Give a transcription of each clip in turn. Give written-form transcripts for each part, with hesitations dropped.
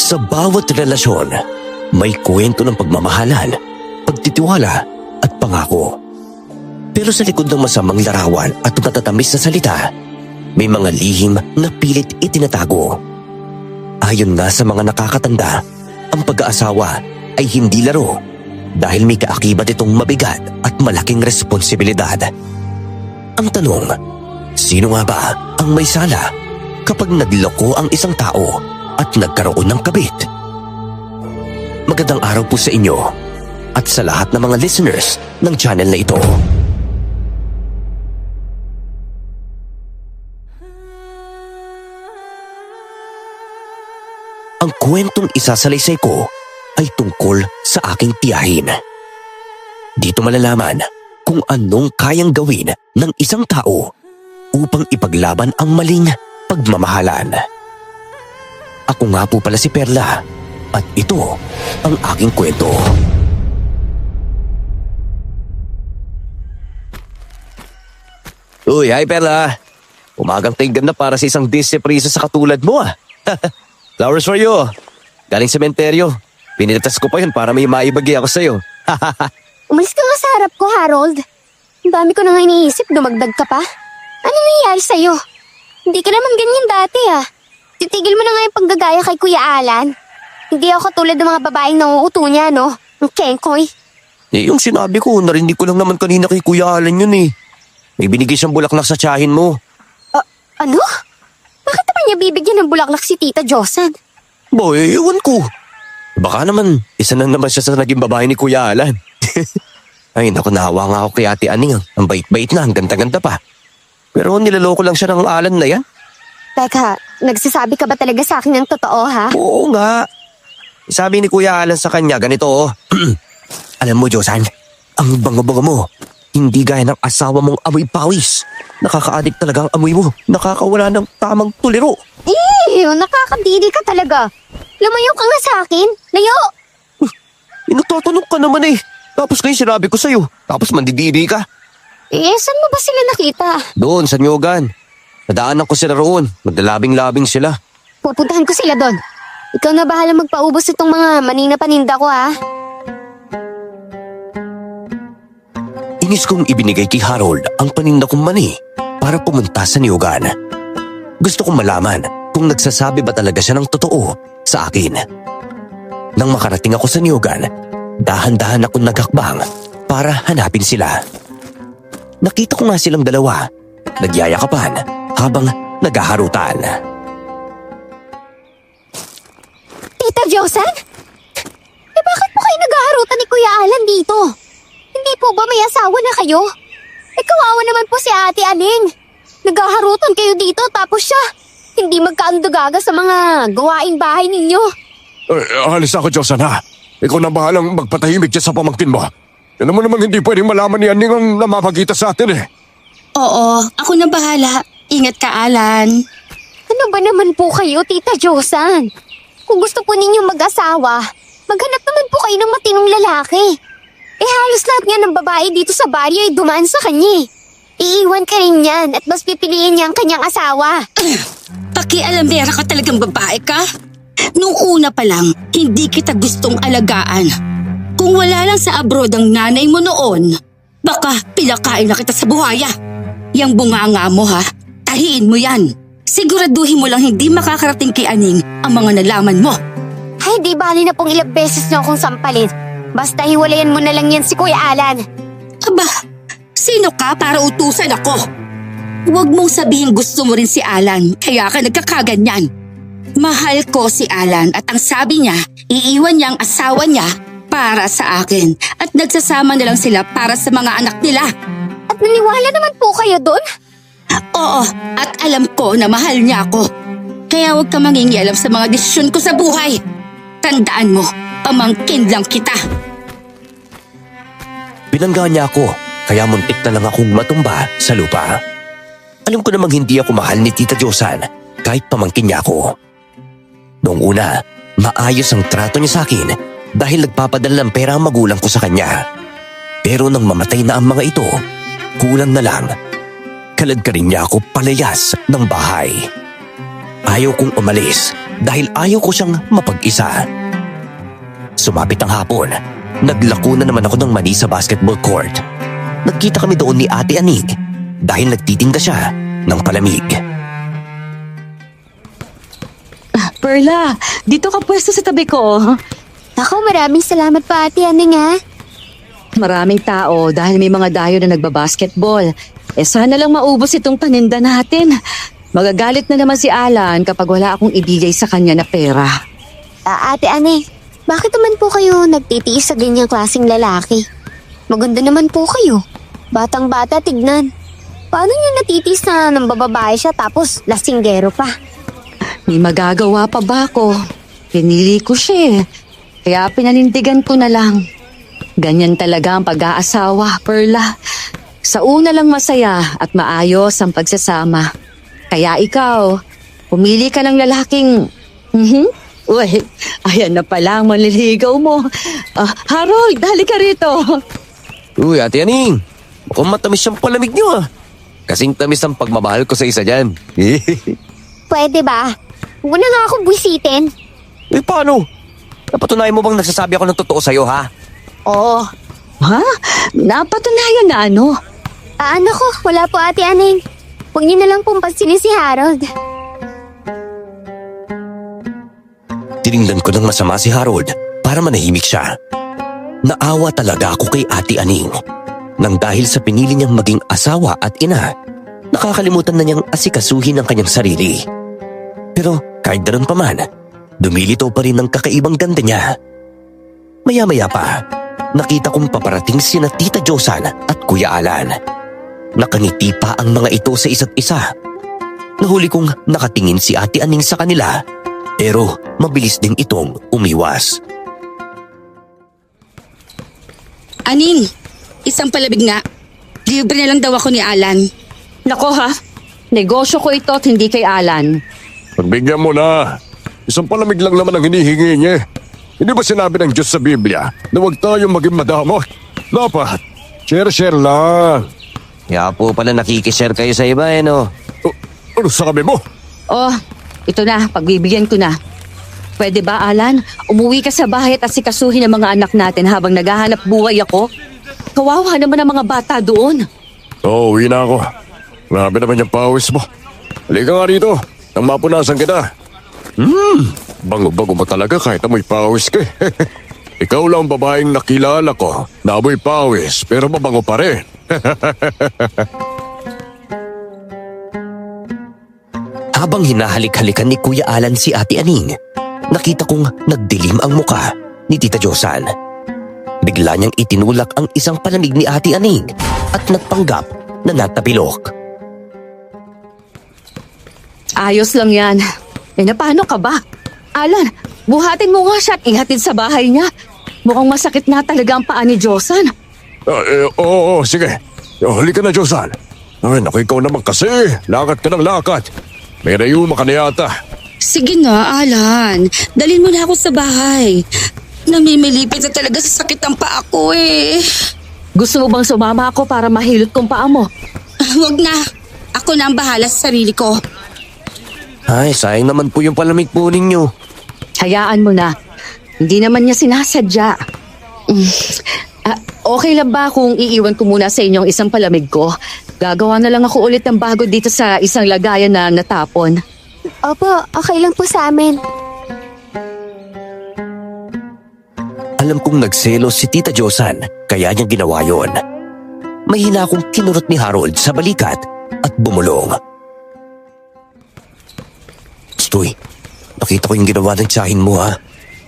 Sa bawat relasyon, may kwento ng pagmamahalan, pagtitiwala at pangako. Pero sa likod ng masamang larawan at matatamis na salita, may mga lihim na pilit itinatago. Ayon nga sa mga nakakatanda, ang pag-aasawa ay hindi laro dahil may kaakibat itong mabigat at malaking responsibilidad. Ang tanong, sino nga ba ang may sala kapag nagloko ang isang tao at nagkaroon ng kabit? Magandang araw po sa inyo at sa lahat ng mga listeners ng channel na ito. Ang kwentong isasalaysay ko ay tungkol sa aking tiyahin. Dito malalaman kung anong kayang gawin ng isang tao upang ipaglaban ang maling pagmamahalan. Ako nga po pala si Perla at ito ang aking kwento. Uy, hi Perla! Umagang tinggan na para sa isang disseprisa sa katulad mo ah. Flowers for you. Galing sementeryo. Pinitas ko pa yun para may maibagi ako sa'yo. Umalis ka nga sa harap ko, Harold. Ang dami ko nang iniisip, dumagdag ka pa. Ano nangyayari sa'yo? Hindi ka naman ganyan dati ah. Titigil mo na nga yung panggagaya kay Kuya Alan. Hindi ako katulad ng mga babaeng nanguuto niya, no? Ang kengkoy. Yung sinabi ko, narinig ko lang naman kanina kay Kuya Alan yun eh. May binigay siyang bulaklak sa tiyahin mo. Ano? Bakit naman niya bibigyan ng bulaklak si Tita Josan? Boy, ewan ko. Baka naman, isa na naman siya sa naging babae ni Kuya Alan. Ay, naku, nahawa nga ako kay Ate Aning. Ang bait-bait na, ang ganda-ganda pa. Pero nilaloko lang siya ng Alan na yan. Teka, nagsasabi ka ba talaga sa akin ng totoo, ha? Oo nga. Sabi ni Kuya Alan sa kanya, ganito oh. Alam mo, Josan, ang bango-bango mo. Hindi gaya ng asawa mong amoy pawis. Nakaka-addict talaga ang amoy mo. Nakakawala ng tamang tuliro. Nakakadiri ka talaga. Lumayo ka nga sa akin. Layo! Inutatanong ka naman eh. Tapos ngayon sinabi ko sa'yo. Tapos mandidiri ka. Saan mo ba sila nakita? Doon, sa Nyogan. Nadaanan ko sila roon. Maglalabing-labing sila. Pupuntahan ko sila doon. Ikaw na bahala magpaubos itong mga manina paninda ko, ha? Inis kong ibinigay kay Harold ang paninda kong mani para pumunta sa Nyogan. Gusto kong malaman kung nagsasabi ba talaga siya ng totoo sa akin. Nang makarating ako sa Nyogan, dahan-dahan akong naghakbang para hanapin sila. Nakita ko nga silang dalawa, nagyayakapan habang naghaharutan. Tita Josan? Bakit po kayo naghaharutan ni Kuya Alan dito? Hindi po ba may asawa na kayo? Kawawa naman po si Ate Aning. Naghaharutan kayo dito tapos siya hindi magkaandugaga sa mga gawaing bahay ninyo. Alis ako, Josan ha. Ikaw na bahalang magpatahimik dyan sa pamangkin mo. Yan naman hindi pwedeng malaman ni Aning ang namamagita sa atin eh. Oo, ako na bahala. Ingat ka, Alan. Ano ba naman po kayo, Tita Josan? Kung gusto po ninyo mag-asawa, maghanap naman po kayo ng matinong lalaki. Halos lahat nga ng babae dito sa baryo ay dumaan sa kanya. Iiwan ka rin yan at mas pipiliin niya ang kanyang asawa. Pakialamera ka talagang babae ka? Nung una pa lang, hindi kita gustong alagaan. Kung wala lang sa abroad ang nanay mo noon, baka pinakain na kita sa buhaya. Yang bunganga mo ha, tahiin mo yan. Siguraduhin mo lang hindi makakarating kay Aning ang mga nalaman mo. Ay, di bali na pong ilang beses niyo akong sampalin. Basta hiwalayan mo na lang yan si Kuya Alan. Aba, sino ka para utusan ako? Huwag mong sabihin gusto mo rin si Alan, kaya ka nagkakaganyan. Mahal ko si Alan at ang sabi niya, iiwan niya ang asawa niya para sa akin at nagsasama na lang sila para sa mga anak nila. At naniwala naman po kayo doon? Oo, at alam ko na mahal niya ako. Kaya huwag ka mangingialam sa mga desisyon ko sa buhay. Tandaan mo, pamangkin lang kita. Binangga niya ako, kaya muntik na lang akong matumba sa lupa. Alam ko namang hindi ako mahal ni Tita Josan kahit pamangkin niya ako. Noong una, maayos ang trato niya sa akin dahil nagpapadala ng pera ang magulang ko sa kanya. Pero nang mamatay na ang mga ito, kulang na lang. Kalad ka rin niya ako palayas ng bahay. Ayaw kong umalis dahil ayaw ko siyang mapag-isa. Sumapit ang hapon. Naglako na naman ako ng mani sa basketball court. Nagkita kami doon ni Ate Aning dahil nagtitinda siya ng palamig. Perla, dito ka pwesto sa tabi ko. Ako, maraming salamat po Ate Aning ha. Maraming tao dahil may mga dayo na nagbabasketball. Sana lang maubos itong paninda natin. Magagalit na naman si Alan kapag wala akong ibigay sa kanya na pera. Ate Aning, bakit naman po kayo nagtitiis sa ganyang klaseng lalaki? Maganda naman po kayo. Batang-bata tignan. Paano niyo natitiis na nang bababae siya tapos lasinggero pa? May magagawa pa ba ako? Pinili ko siya eh. Kaya pinanindigan ko na lang. Ganyan talaga ang pag-aasawa, Perla. Sa una lang masaya at maayos ang pagsasama. Kaya ikaw, pumili ka ng lalaking... Uy, ayan na pala ang manliligaw mo. Harold, dali ka rito. Uy, Ate Aning, mukhang matamis yung palamig niyo ah. Kasing tamis ang pagmamahal ko sa isa dyan. Pwede ba? Huwag na nga akong buwisitin. Paano? Napatunayan mo bang nagsasabi ako ng totoo sa'yo ha? Oo. Ha? Napatunayan na ano? Ano ko, wala po Ate Aning. Huwag niyo na lang pong pansinin si Harold. Tiningnan ko ng masama si Harold para manahimik siya. Naawa talaga ako kay Ate Aning. Nang dahil sa pinili niyang maging asawa at ina, nakakalimutan na niyang asikasuhin ang kanyang sarili. Pero kahit daron pa man, dumilitaw pa rin ang kakaibang ganda niya. Maya-maya pa, nakita kong paparating sina Tita Josan at Kuya Alan. Nakangiti pa ang mga ito sa isa't isa. Nahuli kong nakatingin si Ate Aning sa kanila, pero mabilis din itong umiwas. Aning, isang palabig nga. Libre na lang daw ako ni Alan. Nako ha, negosyo ko ito at hindi kay Alan. Pagbigyan mo na. Isang palamig lang naman ang hinihingi niya. Hindi ba sinabi ng Diyos sa Biblia na huwag tayong maging madamot? Dapat, share-share lang. Kaya po pala nakikishare kayo sa iba no? Ano sabi mo? Oh, ito na, pagbibigyan ko na. Pwede ba, Alan? Umuwi ka sa bahay at asikasuhin ang mga anak natin habang naghahanap buhay ako? Kawawa naman ang mga bata doon. Uwi na ako. Grabe naman yung pawis mo. Halika nga rito. Nang mapunasan kita. Bango-bango mo talaga kahit amoy pawis ka. Ikaw lang ang babaeng nakilala ko na amoy pawis pero mabango pa rin. Habang hinahalik-halikan ni Kuya Alan si Ate Aning, nakita kong nagdilim ang muka ni Tita Josan. Bigla niyang itinulak ang isang palamig ni Ate Aning at nagpanggap na natapilok. Ayos lang yan. Paano ka ba? Alan, buhatin mo nga siya at ihatid sa bahay niya. Mukhang masakit na talaga ang paa ni Josan. Oo, sige. Halika na, Josan. Ay, naku, ikaw naman kasi. Lakad ka ng lakad. May rayuma ka na yata. Sige na, Alan. Dalhin mo na ako sa bahay. Namimilipit na talaga sa sakit ang paa ko eh. Gusto mo bang sumama ako para mahilot kong paa mo? Huwag na. Ako na ang bahala sa sarili ko. Ay, sayang naman po yung palamig po ninyo. Hayaan mo na. Hindi naman niya sinasadya. Okay lang ba kung iiwan ko muna sa inyo ang isang palamig ko? Gagawa na lang ako ulit ng bago dito sa isang lagayan na natapon. Opo, okay lang po sa amin. Alam kong nagselos si Tita Josan, kaya niya ginawa yon. Mahina akong kinurot ni Harold sa balikat at bumulong. Stoy, nakita ko yung ginawa ng tiyahin mo ha.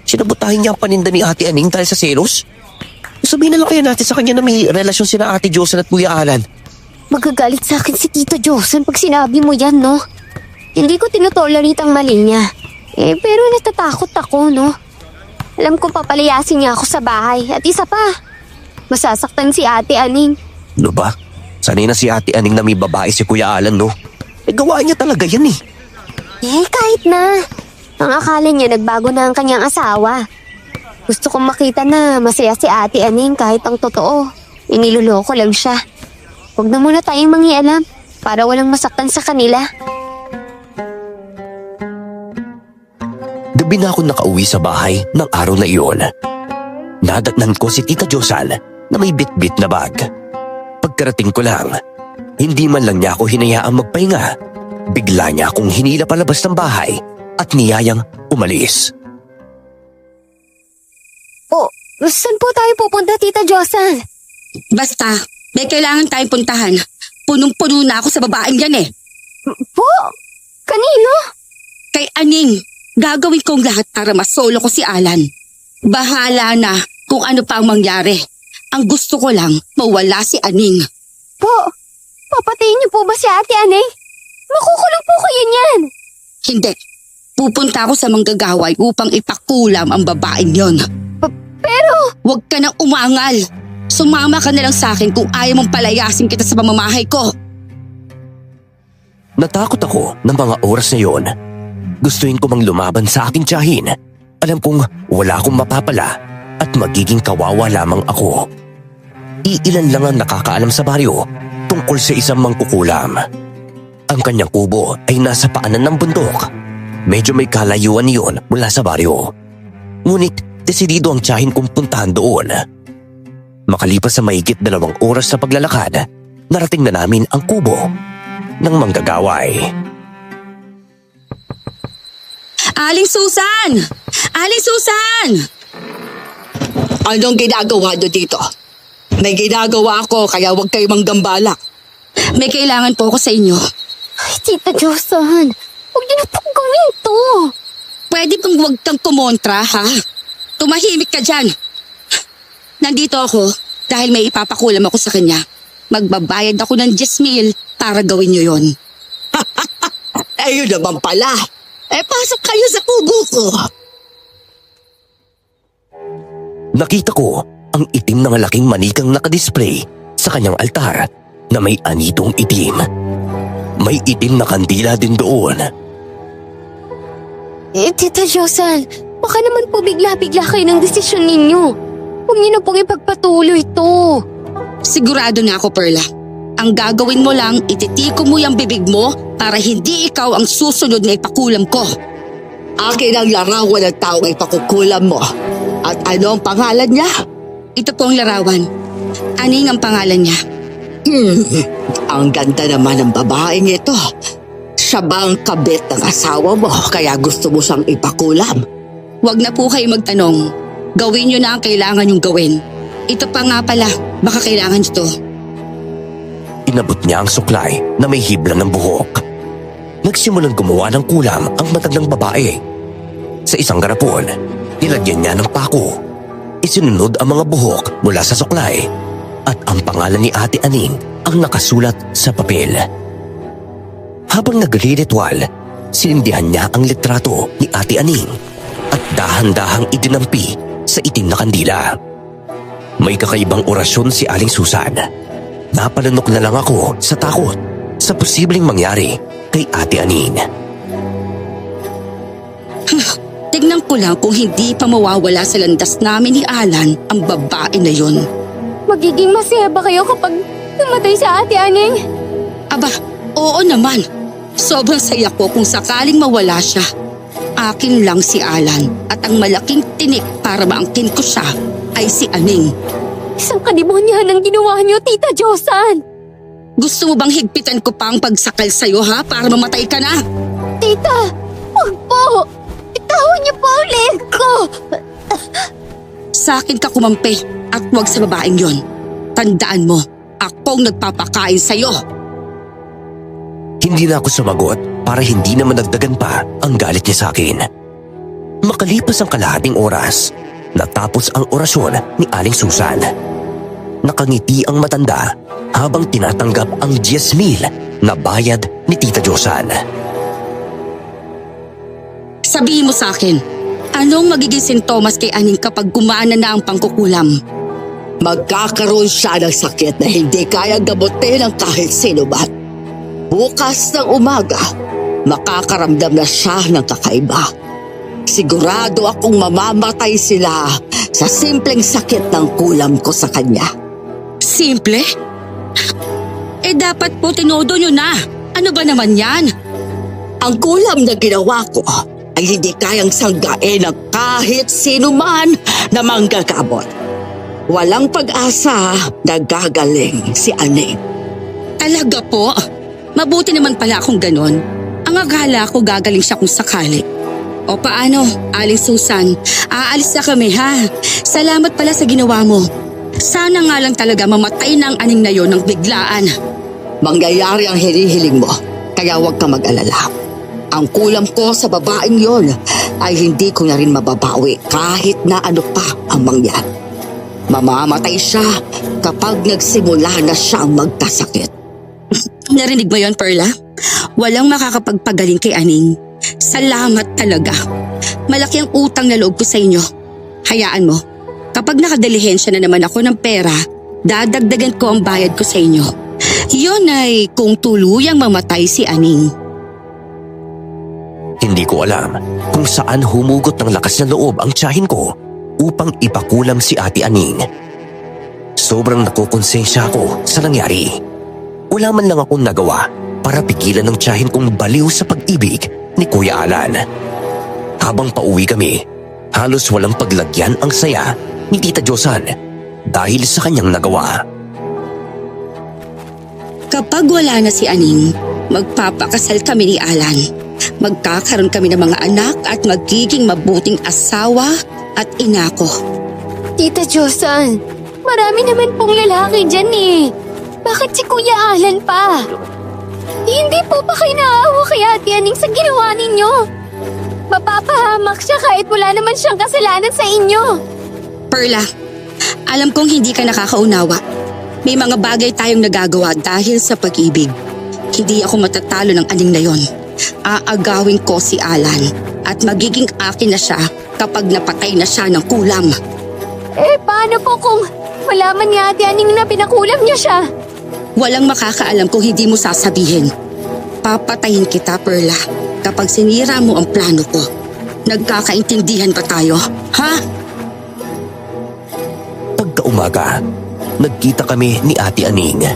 Sinabutahin niya ang paninda ni Ate Aning dahil sa selos? Sabihin na lang kaya natin sa kanya na may relasyon sina Ate Josan at Kuya Alan. Magagalit sa akin si Tito Josan pag sinabi mo yan, no? Hindi ko tinotolerate ang mali niya. Pero natatakot ako, no? Alam ko papalayasin niya ako sa bahay. At isa pa, masasaktan si Ate Aning. Ano ba? Sanay na si Ate Aning na may babae si Kuya Alan, no? Gawa niya talaga yan eh. Kahit na. Ang akala niya nagbago na ang kanyang asawa. Gusto kong makita na masaya si Ate Aning kahit ang totoo. Iniloloko lang siya. Huwag na muna tayong mangialam para walang masaktan sa kanila. Gabi na ako nakauwi sa bahay ng araw na iyon. Nadatnan ko si Tita Josan na may bitbit na bag. Pagkarating ko lang, hindi man lang niya ako hinayaang magpahinga. Bigla niya akong hinila palabas ng bahay at niyayang umalis. Oh, saan po tayo pupunta, Tita Josan? Basta, may kailangan tayong puntahan. Punong-puno na ako sa babaeng yan eh. Po? Kanino? Kay Aning, gagawin kong lahat para masolo ko si Alan. Bahala na kung ano pa ang mangyari. Ang gusto ko lang, mawala si Aning. Po, papatayin niyo po ba si Ate Aning? Makukulong po kayo niyan. Hindi. Pupunta ako sa manggagaway upang ipakulam ang babaeng yon. Pero, Huwag ka nang umangal. Sumama ka na lang sa akin kung ayaw mong palayasin kita sa pamamahay ko. Natakot ako ng mga oras na yon. Gustuin ko mang lumaban sa aking tiyahin. Alam kong wala akong mapapala at magiging kawawa lamang ako. Iilan lang ang nakakaalam sa baryo tungkol sa isang mangkukulam. Ang kanyang kubo ay nasa paanan ng bundok. Medyo may kalayuan niyon mula sa baryo. Ngunit desidido ang tiyahin kong puntahan doon. Makalipas sa mahigit 2 oras sa paglalakad, narating na namin ang kubo ng manggagaway. Aling Susan! Aling Susan! Anong ginagawa niyo dito? May ginagawa ako kaya huwag kayo manggambala. May kailangan po ako sa inyo. ay, Tita Josan, huwag niyo na pong gawin to. Pwede bang huwag kang kumontra, ha? Tumahimik ka dyan. Nandito ako dahil may ipapakulam ako sa kanya. Magbabayad ako ng 10,000 para gawin niyo yon. Ayun naman pala. Pasok kayo sa kubo ko. Nakita ko ang itim na malaking manikang nakadisplay sa kanyang altar na may anitong itim. May itim na kandila din doon. Tita Josan, baka naman po bigla-bigla kayo ng desisyon ninyo. Huwag niyo na pong ipagpatuloy to. Sigurado na ako, Perla. Ang gagawin mo lang, ititiko mo yung bibig mo para hindi ikaw ang susunod na ipakulam ko. Akin ang larawan ng taong ipakukulam mo. At ano ang pangalan niya? Ito po ang larawan. Aning ang pangalan niya. Ang ganda naman ng babaeng ito. Siya ba ang kabit ng asawa mo kaya gusto mo siyang ipakulam? Huwag na po kayo magtanong. Gawin niyo na ang kailangan niyong gawin. Ito pa nga pala, baka kailangan niyo to. Inabot niya ang suklay na may hibla ng buhok. Nagsimulang gumawa ng kulam ang matandang babae. Sa isang garapon, nilagyan niya ng pako. Isinunod ang mga buhok mula sa suklay at ang pangalan ni Ate Aning ang nakasulat sa papel. Habang naglilitwal, sinindihan niya ang litrato ni Ate Aning at dahan-dahang idinampi sa itim na kandila. May kakaibang orasyon si Aling Susan. Napalanok na lang ako sa takot sa posibleng mangyari kay Ate Aning. Tignan ko lang kung hindi pa mawawala sa landas namin ni Alan ang babae na yon. Magiging masaya ba kayo kapag namatay sa Ate Aning? Aba, oo naman. Sobrang saya ko kung sakaling mawala siya. Akin lang si Alan at ang malaking tinik para maangkin ko siya ay si Aning. Isang kademonihan ang ginawa niyo, Tita Josan. Gusto mo bang higpitan ko pa ang pagsakal sa'yo ha para mamatay ka na? Tita, huwag po. Itawan niyo po ang leg ko. Sa akin ka kumampi at huwag sa babaeng yon. Tandaan mo, akong nagpapakain sa'yo. Hindi na ako sumagot para hindi na managdagan pa ang galit niya sa akin. Makalipas ang kalahating oras, natapos ang orasyon ni Aling Susan. Nakangiti ang matanda habang tinatanggap ang 10,000 na bayad ni Tita Josan. Sabihin mo sa akin, anong magiging sintomas kay Aning kapag gumana na ang pangkukulam? Magkakaroon siya ng sakit na hindi kayang gamutin ng kahit sino man. Bukas ng umaga, makakaramdam na siya ng kakaiba. Sigurado akong mamamatay sila sa simpleng sakit ng kulam ko sa kanya. Simple? Dapat po tinodo nyo na. Ano ba naman yan? Ang kulam na ginawa ko ay hindi kayang sanggain ng kahit sino man na manggagamot. Walang pag-asa na gagaling si Aning. Talaga po? Mabuti naman pala akong ganon. Ang akala ko gagaling siya kung sakali. O paano, Aling Susan? Aalis na kami ha. Salamat pala sa ginawa mo. Sana nga lang talaga mamatay na ang Aning na yon ng biglaan. Mangyayari ang hinihiling mo, kaya huwag ka mag-alala. Ang kulam ko sa babaeng yon ay hindi ko na rin mababawi kahit na ano pa ang mangyari. Mamamatay siya kapag nagsimula na siyang magkasakit. Narinig mo yon, Perla? Walang makakapagpagaling kay Aning. Salamat talaga. Malaki ang utang na loob ko sa inyo. Hayaan mo, kapag nakadalihensya na naman ako ng pera, dadagdagan ko ang bayad ko sa inyo. Yun ay kung tuluyang mamatay si Aning. Hindi ko alam kung saan humugot ng lakas na loob ang tiyahin ko upang ipakulam si Ate Aning. Sobrang nakukonsensya ako sa nangyari. Wala man lang akong nagawa para pigilan ng tiyahin kong baliw sa pag-ibig ni Kuya Alan. Habang pauwi kami, halos walang paglagyan ang saya ni Tita Josan dahil sa kanyang nagawa. Kapag wala na si Aning, magpapakasal kami ni Alan. Magkakaroon kami ng mga anak at magiging mabuting asawa at ina ko. Tita Josan, marami naman pong lalaki dyan eh. Bakit si Kuya Alan pa? Hindi po ba kayo naaawa kay Ate Aning sa ginawa ninyo? Mapapahamak siya kahit wala naman siyang kasalanan sa inyo. Perla, alam kong hindi ka nakakaunawa. May mga bagay tayong nagagawa dahil sa pag-ibig. Hindi ako matatalo ng Aning na yon. Aagawin ko si Alan at magiging akin na siya kapag napatay na siya ng kulam. Paano po kung wala man nga Ate Aning na pinakulam niya siya? Walang makakaalam kung hindi mo sasabihin. Papatayin kita, Perla, kapag sinira mo ang plano ko. Nagkakaintindihan ba tayo, ha? Pagkaumaga, nagkita kami ni Ate Aning.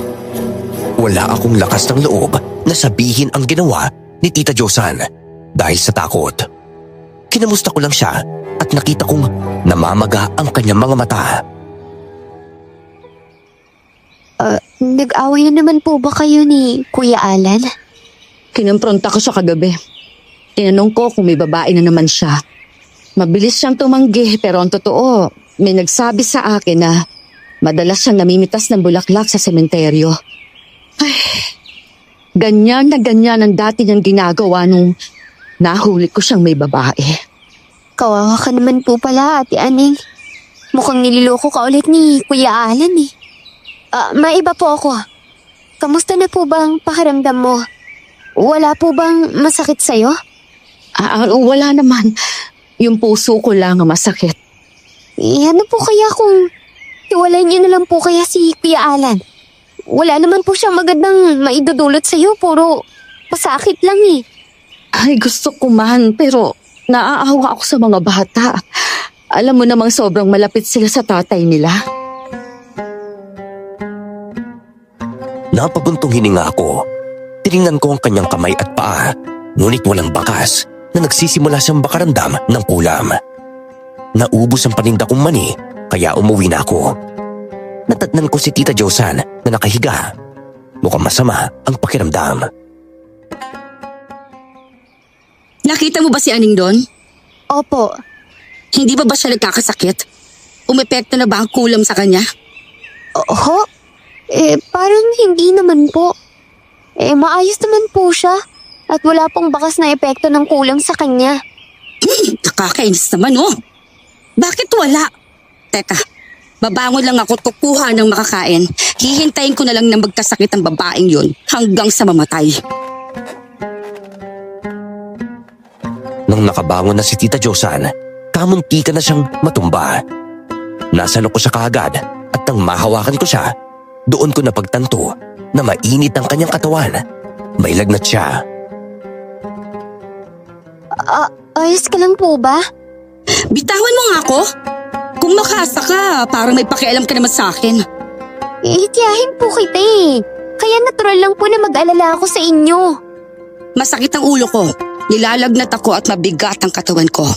Wala akong lakas ng loob na sabihin ang ginawa ni Tita Josan dahil sa takot. Kinamusta ko lang siya at nakita kong namamaga ang kanyang mga mata. Nag-away na naman po ba kayo ni Kuya Alan? Kinompronta ko siya kagabi. Tinanong ko kung may babae na naman siya. Mabilis siyang tumanggi pero ang totoo, may nagsabi sa akin na madalas siyang namimitas ng bulaklak sa sementeryo. Ay, ganyan na ganyan ang dati niyang ginagawa nung nahuli ko siyang may babae. Kawawa ka naman po pala, Ate Aning. Mukhang nililoko ka ulit ni Kuya Alan eh. Maiba po ako. Kamusta na po bang pakiramdam mo? Wala po bang masakit sa'yo? Wala naman. Yung puso ko lang ang masakit. Ano po kaya kung iwalay niyo na lang po kaya si Kuya Alan? Wala naman po siyang magandang maidudulot sa'yo. Puro pasakit lang eh. Ay, gusto ko man, pero naaawa ako sa mga bata. Alam mo namang sobrang malapit sila sa tatay nila. Napabuntong hininga ako. Tiningnan ko ang kanyang kamay at paa, ngunit walang bakas na nagsisimula siyang makaramdam ng kulam. Naubos ang paninda kong mani, kaya umuwi na ako. Natatnan ko si Tita Josan na nakahiga. Mukhang masama ang pakiramdam. Nakita mo ba si Aning doon? Opo. Hindi ba siya nagkakasakit? Umepekto na ba ang kulam sa kanya? Oho? Parang hindi naman po. Maayos naman po siya. At wala pong bakas na epekto ng kulam sa kanya. Nakakainis naman oh. Bakit wala? Teka, babangon lang ako at kukuha ng makakain. Hihintayin ko na lang na magkasakit ang babaeng yun hanggang sa mamatay. Nang nakabangon na si Tita Josan, kamuntika na siyang matumba. Nasalok ko siya kaagad at nang mahawakan ko siya, doon ko napagtanto na mainit ang kanyang katawan. May lagnat siya. Ayos ka lang po ba? Bitawan mo nga ako. Kung makasa ka, parang may pakialam ka naman sa akin. Tiyahin po kita eh. Kaya natural lang po na mag-alala ako sa inyo. Masakit ang ulo ko. Nilalagnat ako at mabigat ang katawan ko.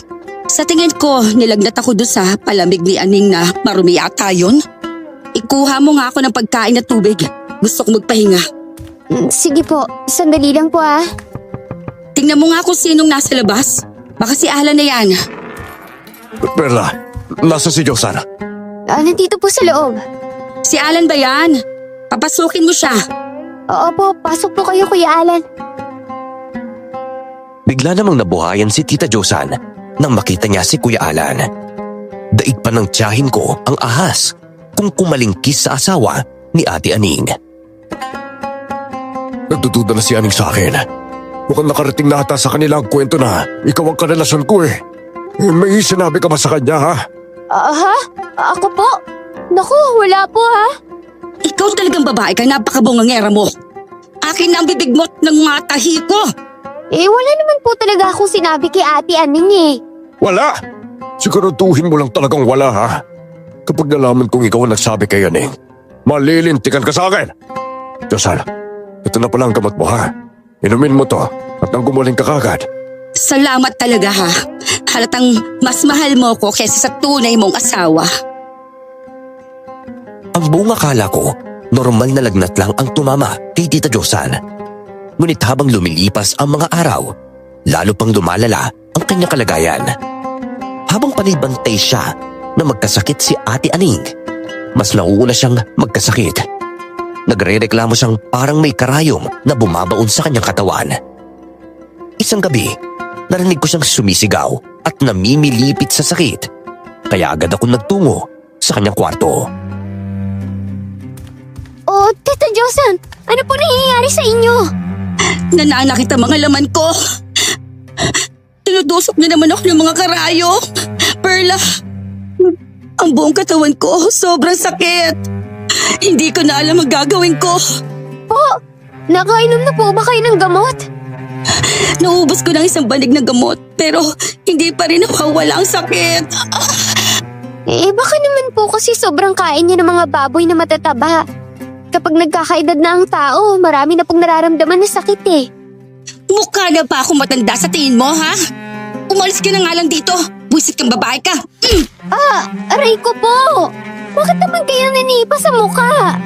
Sa tingin ko, nilagnat ako doon sa palamig ni Aning na marumi yata yun. Ikuha mo nga ako ng pagkain at tubig. Gusto ko magpahinga. Sige po, sandali lang po ah. Tingnan mo nga kung sinong nasa labas. Baka si Alan na yan. Perla, nasa si Josan? Nandito po sa loob. Si Alan ba yan? Papasukin mo siya. Oo po, pasok po kayo Kuya Alan. Bigla namang nabuhayan si Tita Josan nang makita niya si Kuya Alan. Daig pa ng tiyahin ko ang ahas kung kumalingkis sa asawa ni Ate Aning. Nagdududa na si Aning sa akin. Mukhang nakarating na ata sa kanila ang kwento na ikaw ang karelasyon ko eh. May sinabi ka ba sa kanya ha? Ha? Ako po? Naku, wala po ha. Ikaw talagang babae ka, napakabungangera mo. Akin na ang bibig mo ng mga tahi ko. Wala naman po talaga akong sinabi kay Ate Aning eh. Wala! Siguraduhin mo lang talagang wala ha. Kapag nalaman kong ikaw ang nagsabi kay Aning, malilintikan ka sa akin. Josan, ito na pala ang gamot mo ha. Inumin mo to at nang gumaling ka kagad. Salamat talaga ha. Halatang mas mahal mo ko kaysa sa tunay mong asawa. Ang buong akala ko, normal na lagnat lang ang tumama kay Tita Josan. Ngunit habang lumilipas ang mga araw, lalo pang lumalala ang kanyang kalagayan. Habang panibantay siya na magkasakit si Ate Aning, mas nauuna siyang magkasakit. Nagre-reklamo siyang parang may karayom na bumabaon sa kanyang katawan. Isang gabi, narinig ko siyang sumisigaw at namimilipit sa sakit. Kaya agad ako nagtungo sa kanyang kwarto. Oh, Tita Josan, ano po nangyayari sa inyo? Nananakit ang mga laman ko. Tinudusok na naman ako ng mga karayo. Perla, ang buong katawan ko sobrang sakit. Hindi ko na alam ang gagawin ko. Po, nakainom na po ba kayo ng gamot? Naubos ko ng isang banig na gamot pero hindi pa rin nawawala ang sakit. Baka naman po kasi sobrang kain niya ng mga baboy na matataba. Kapag nagkakaedad na ang tao, marami na pong nararamdaman na sakit eh. Mukha na ba ako matanda sa tingin mo, ha? Umalis ka na nga lang dito. Buisit kang babae ka. Aray ko po! Bakit naman kayo nanipa sa mukha?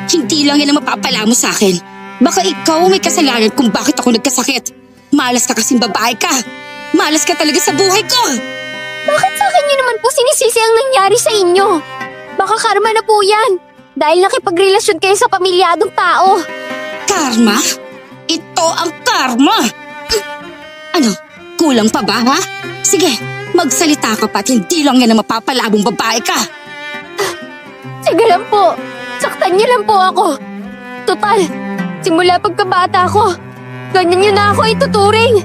Hindi lang yan ang mapapala mo sa akin. Baka ikaw may kasalanan kung bakit ako nagkasakit. Malas ka kasing babae ka. Malas ka talaga sa buhay ko. Bakit sa akin niyo naman po sinisisi ang nangyari sa inyo? Baka karma na po yan. Dahil nakipagrelasyon kayo sa pamilyadong tao. Karma? Ito ang karma! Ano, kulang pa ba, ha? Sige, magsalita ka pa at hindi lang yan ang mapapalabong babae ka. Sige lang po. Saktan niyo lang po ako. Total, simula pagkabata ko, ganyan niyo na ako ituturing.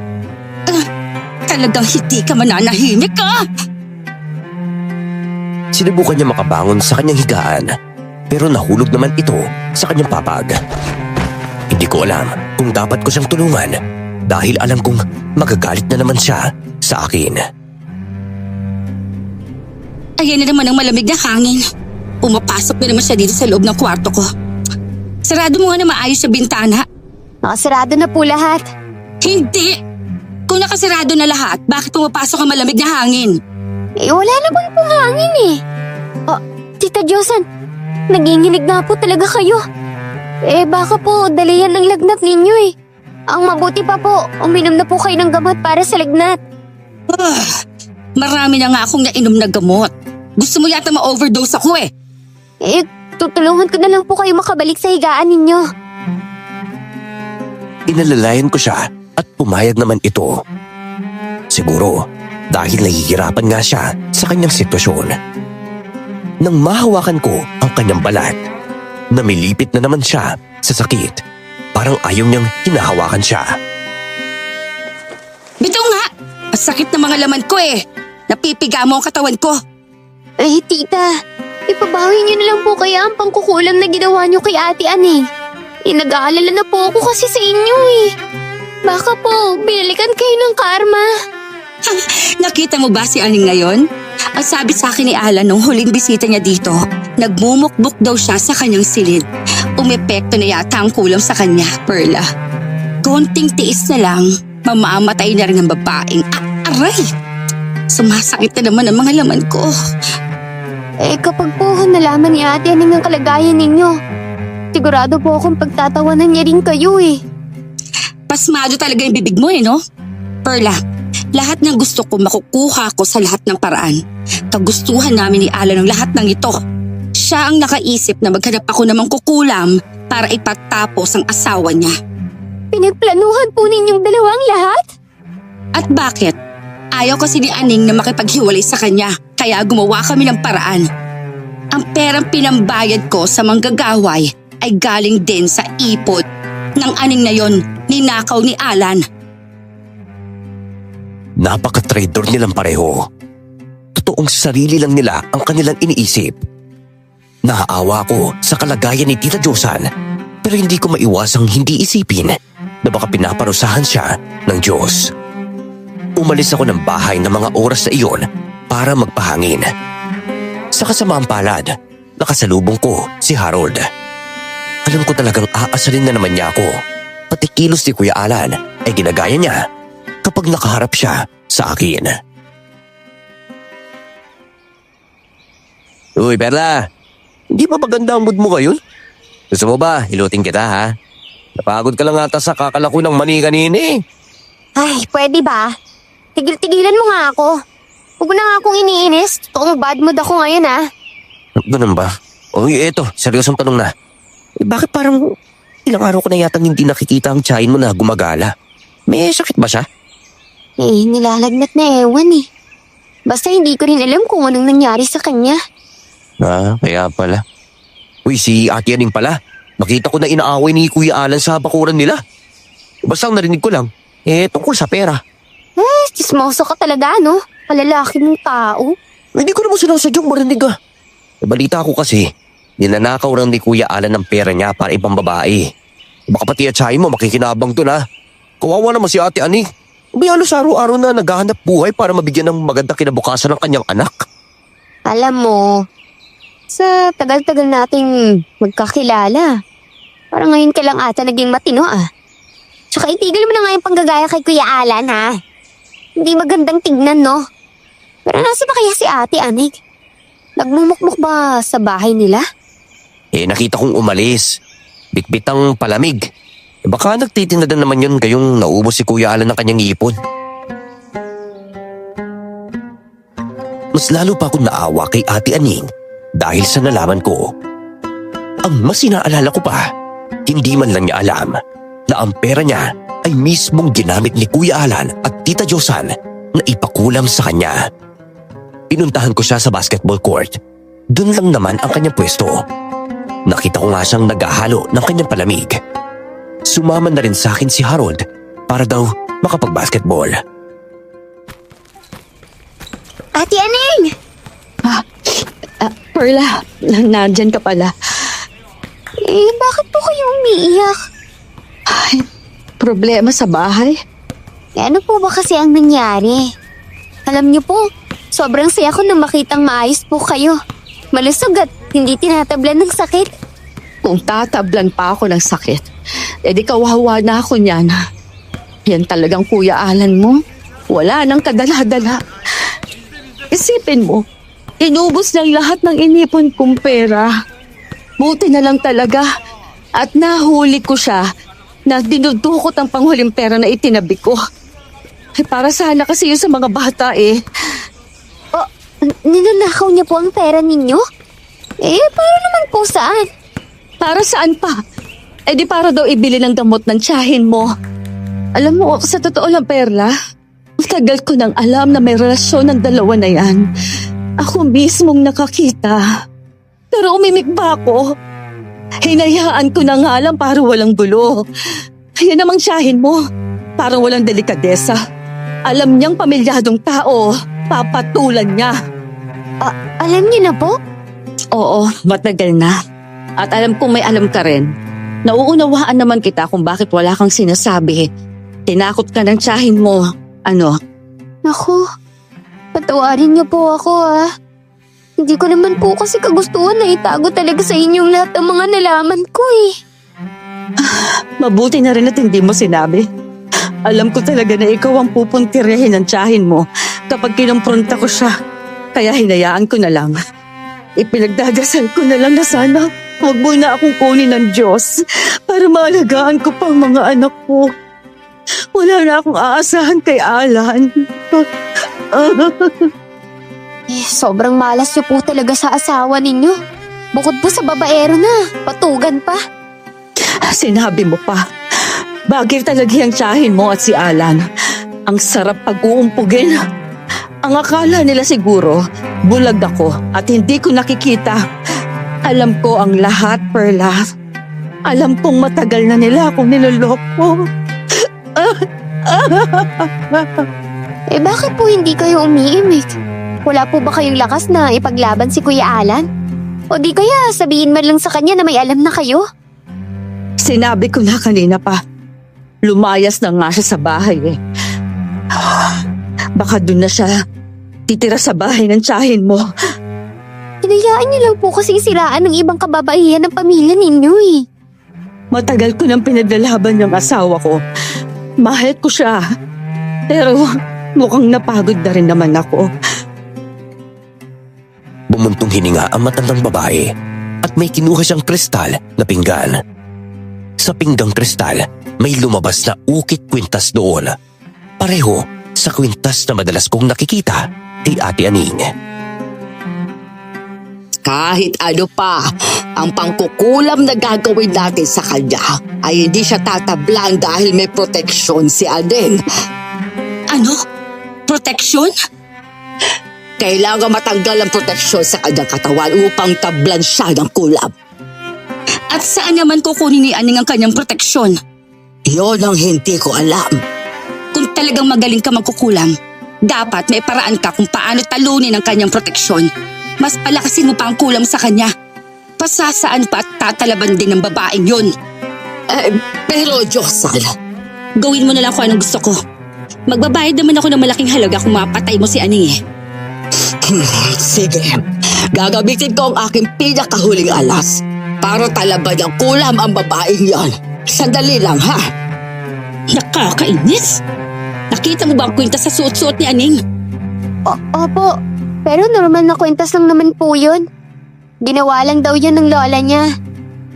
Talagang hindi ka mananahimik, ka? Sinubukan niya makabangon sa kanyang higaan, pero nahulog naman ito sa kanyang papag. Hindi ko alam kung dapat ko siyang tulungan dahil alam kong magagalit na naman siya sa akin. Ayan na naman ang malamig na hangin. Pumapasok na naman siya dito sa loob ng kwarto ko. Sarado mo nga na maayos sa bintana. Nakasarado na po lahat. Hindi! Kung nakasarado na lahat, bakit pumapasok ang malamig na hangin? Wala naman pong hangin eh. Tita Josan, naginginig nga po talaga kayo. Baka po dalayan ang lagnat ninyo eh. Ang mabuti pa po, uminom na po kayo ng gamot para sa lagnat. Marami na nga akong nainom na gamot. Gusto mo yata ma-overdose ako eh. Tutulungan ko na lang po kayo makabalik sa higaan ninyo. Inalalayan ko siya at pumayag naman ito. Siguro dahil nahihirapan nga siya sa kanyang sitwasyon. Nang mahawakan ko ang kanyang balat, namilipit na naman siya sa sakit. Parang ayaw niyang hinahawakan siya. Bitaw nga! Ang sakit ng mga laman ko eh. Napipiga mo ang katawan ko. Tita, ipabawi niyo na lang po kaya ang pangkukulam na ginawa niyo kay Ate Aning. Nag-aalala na po ako kasi sa inyo eh. Baka po, binalikan kayo ng karma. Nakita mo ba si Aning ngayon? Ang sabi sa akin ni Alan nung huling bisita niya dito, nagmumukbuk daw siya sa kanyang silid. Umepekto na yata ang kulam sa kanya, Perla. Konting tiis na lang, Mamamatay na rin ang babaeng. Aray! Sumasakit na naman ang mga laman ko. Kapag po nalaman ni Ate Aning ang kalagayan ninyo, sigurado po akong pagtatawanan niya rin kayo eh. Pasmado talaga yung bibig mo no? Perla, lahat ng gusto ko makukuha ko sa lahat ng paraan. Kagustuhan namin ni Alan ng lahat ng ito. Siya ang nakaisip na maghanap ako ng mangkukulam para ipatapos ang asawa niya. Pinagplanuhan po ninyong dalawang lahat? At bakit? Ayaw kasi ni Aning na makipaghiwalay sa kanya, kaya gumawa kami ng paraan. Ang perang pinambayad ko sa manggagaway ay galing din sa ipot ng Aning na yon, ninakaw ni Alan. Napaka-traitor nilang pareho. Totoong sarili lang nila ang kanilang iniisip. Naaawa ko sa kalagayan ni Tita Josan, pero hindi ko maiwasang hindi isipin na baka pinaparusahan siya ng Diyos. Umalis ako ng bahay ng mga oras na iyon para magpahangin. Sa kasamaang palad, nakasalubong ko si Harold. Alam ko talagang aasalin na naman niya ako. Pati kilos ni Kuya Alan ay ginagaya niya kapag nakaharap siya sa akin. Uy, Perla! Hindi ba maganda ang mood mo ngayon? Gusto mo ba? Hilutin kita, ha? Napagod ka lang ata sa kakalako ng mani kanina eh. Ay, pwede ba? Tigil-tigilan mo nga ako. Huwag na nga akong iniinis. Totoong bad mood ako ngayon Ganun ba? Uy, eto, seryosong tanong na. Bakit parang ilang araw ko na yatang hindi nakikita ang tiyahin mo na gumagala? May sakit ba siya? Nilalagnat na ewan eh. Basta hindi ko rin alam kung anong nangyari sa kanya. Kaya pala. Uy, si Ate Aning pala. Nakita ko na inaaway ni Kuya Alan sa bakuran nila. Basta ang narinig ko lang, tungkol sa pera. Chismoso ka talaga, no? Kalalaki mong tao. Hindi ko naman sinasadyang marinig Balita ko kasi, ninanakaw lang ni Kuya Alan ng pera niya para ibang babae. Baka pati atsahin mo makikinabang dun Kawawa naman si Ate Aning. May halos araw-araw na naghahanap buhay para mabigyan ng maganda kinabukasan ng kanyang anak. Alam mo, sa tagal-tagal nating magkakilala, parang ngayon ka lang ata naging matino Tsaka itigil mo na nga yung panggagaya kay Kuya Alan Hindi magandang tignan, no? Pero nasa ba kaya si Ate Aning? Nagmumukmuk ba sa bahay nila? Nakita kong umalis. Bitbitang palamig. Baka nagtitinda na naman yun kayong naubos si Kuya Alan ng kanyang ipon. Mas lalo pa akong naawa kay Ate Aning dahil sa nalaman ko. Ang mas inaalala ko pa, hindi man lang niya alam na ang pera niya ay mismong ginamit ni Kuya Alan at Tita Josan na ipakulam sa kanya. Pinuntahan ko siya sa basketball court. Doon lang naman ang kanyang pwesto. Nakita ko nga siyang naghahalo ng kanyang palamig. Sumama na rin sa akin si Harold para daw makapag-basketball. Ate Aning! Perla, nandyan ka pala. Bakit po kayo umiiyak? Problema sa bahay? Ano po ba kasi ang nangyari? Alam niyo po, sobrang saya ko nang makitang maayos po kayo. Malusog at hindi tinatablan ng sakit. Kung tatablan pa ako ng sakit, di kawawa na ako niyan. Yan talagang Kuya Alan mo. Wala nang kadala-dala. Isipin mo, inubos ng lahat ng inipon kong pera. Buti na lang talaga at nahuli ko siya na dinudukot ang panghuling pera na itinabi ko. Para sana kasi yun sa mga bata Ninanakaw niya po ang pera ninyo? Para naman po saan? Para saan pa? Di para daw ibili ng gamot ng tiyahin mo. Alam mo, sa totoo lang, Perla, tagal ko nang alam na may relasyon ng dalawa na yan. Ako mismong nakakita. Pero umimik ba ako? Hinayaan ko na nga lang para walang gulo. Yan namang tiyahin mo, parang walang delikadesa. Alam niyang pamilyadong tao, papatulan niya. Alam niyo na po? Oo, matagal na. At alam kong may alam ka rin. Nauunawaan naman kita kung bakit wala kang sinasabi. Tinakot ka ng tiyahin mo. Naku, patawarin niyo po ako Hindi ko naman po kasi kagustuhan na itago talaga sa inyong lahat ng mga nalaman ko Mabuti na rin at hindi mo sinabi. Alam ko talaga na ikaw ang pupuntirehin ng tiyahin mo kapag kinumpronta ko siya. Kaya hinayaan ko na lang. Ipinagdadasal ko na lang na sana huwag mo na akong kunin ng Diyos para maalagaan ko pang mga anak ko. Wala na akong aasahan kay Alan. Sobrang malas niyo po talaga sa asawa ninyo. Bukod po sa babaero na, patugan pa. Sinabi mo pa. Bagay talaga yung tiyahin mo at si Alan. Ang sarap pag-uumpugin. Ang akala nila siguro, bulag ako at hindi ko nakikita. Alam ko ang lahat, Perla. Alam kong matagal na nila akong niloloko. Bakit po hindi kayo umiimik? Wala po ba kayong lakas na ipaglaban si Kuya Alan? O di kaya sabihin man lang sa kanya na may alam na kayo? Sinabi ko na kanina pa. Lumayas na nga siya sa bahay eh. Baka doon na siya titira sa bahay ng tiyahin mo. Hinayaan niyo lang po kasing siraan ng ibang kababaihan ng pamilya ninyo eh. Matagal ko nang pinadalaban yung asawa ko. Mahal ko siya. Pero mukhang napagod na rin naman ako. Bumuntong hininga ang matandang babae at may kinuha siyang kristal na pinggan. Sa pinggang kristal, may lumabas na ukit kwintas doon. Pareho sa kwintas na madalas kong nakikita kay Ate Aning. Kahit ano pa, ang pangkukulam na gagawin natin sa kanya ay hindi siya tatablan dahil may proteksyon si Aning. Ano? Proteksyon? Kailangan matanggal ang proteksyon sa kanyang katawan upang tablan siya ng kulam. At saan naman kukunin ni Aning ang kanyang proteksyon? Iyon ang hindi ko alam. Kung talagang magaling ka magkukulam, dapat may paraan ka kung paano talunin ang kanyang proteksyon. Mas palakasin mo pa ang kulam sa kanya. Pasasaan pa at tatalaban din ng babaeng yun. Pero Josal, gawin mo na lang kung anong gusto ko. Magbabayad naman ako ng malaking halaga kung mapatay mo si Aning eh. Sige, gagamitin ko ang aking pinakahuling alas para talaban ng kulam ang babaeng yan. Sandali lang ha. Nakakainis. Nakita mo ba ang kwintas sa suot-suot ni Aning? Opo, pero normal na kwintas lang naman po yun. Ginawa lang daw yan ng lola niya.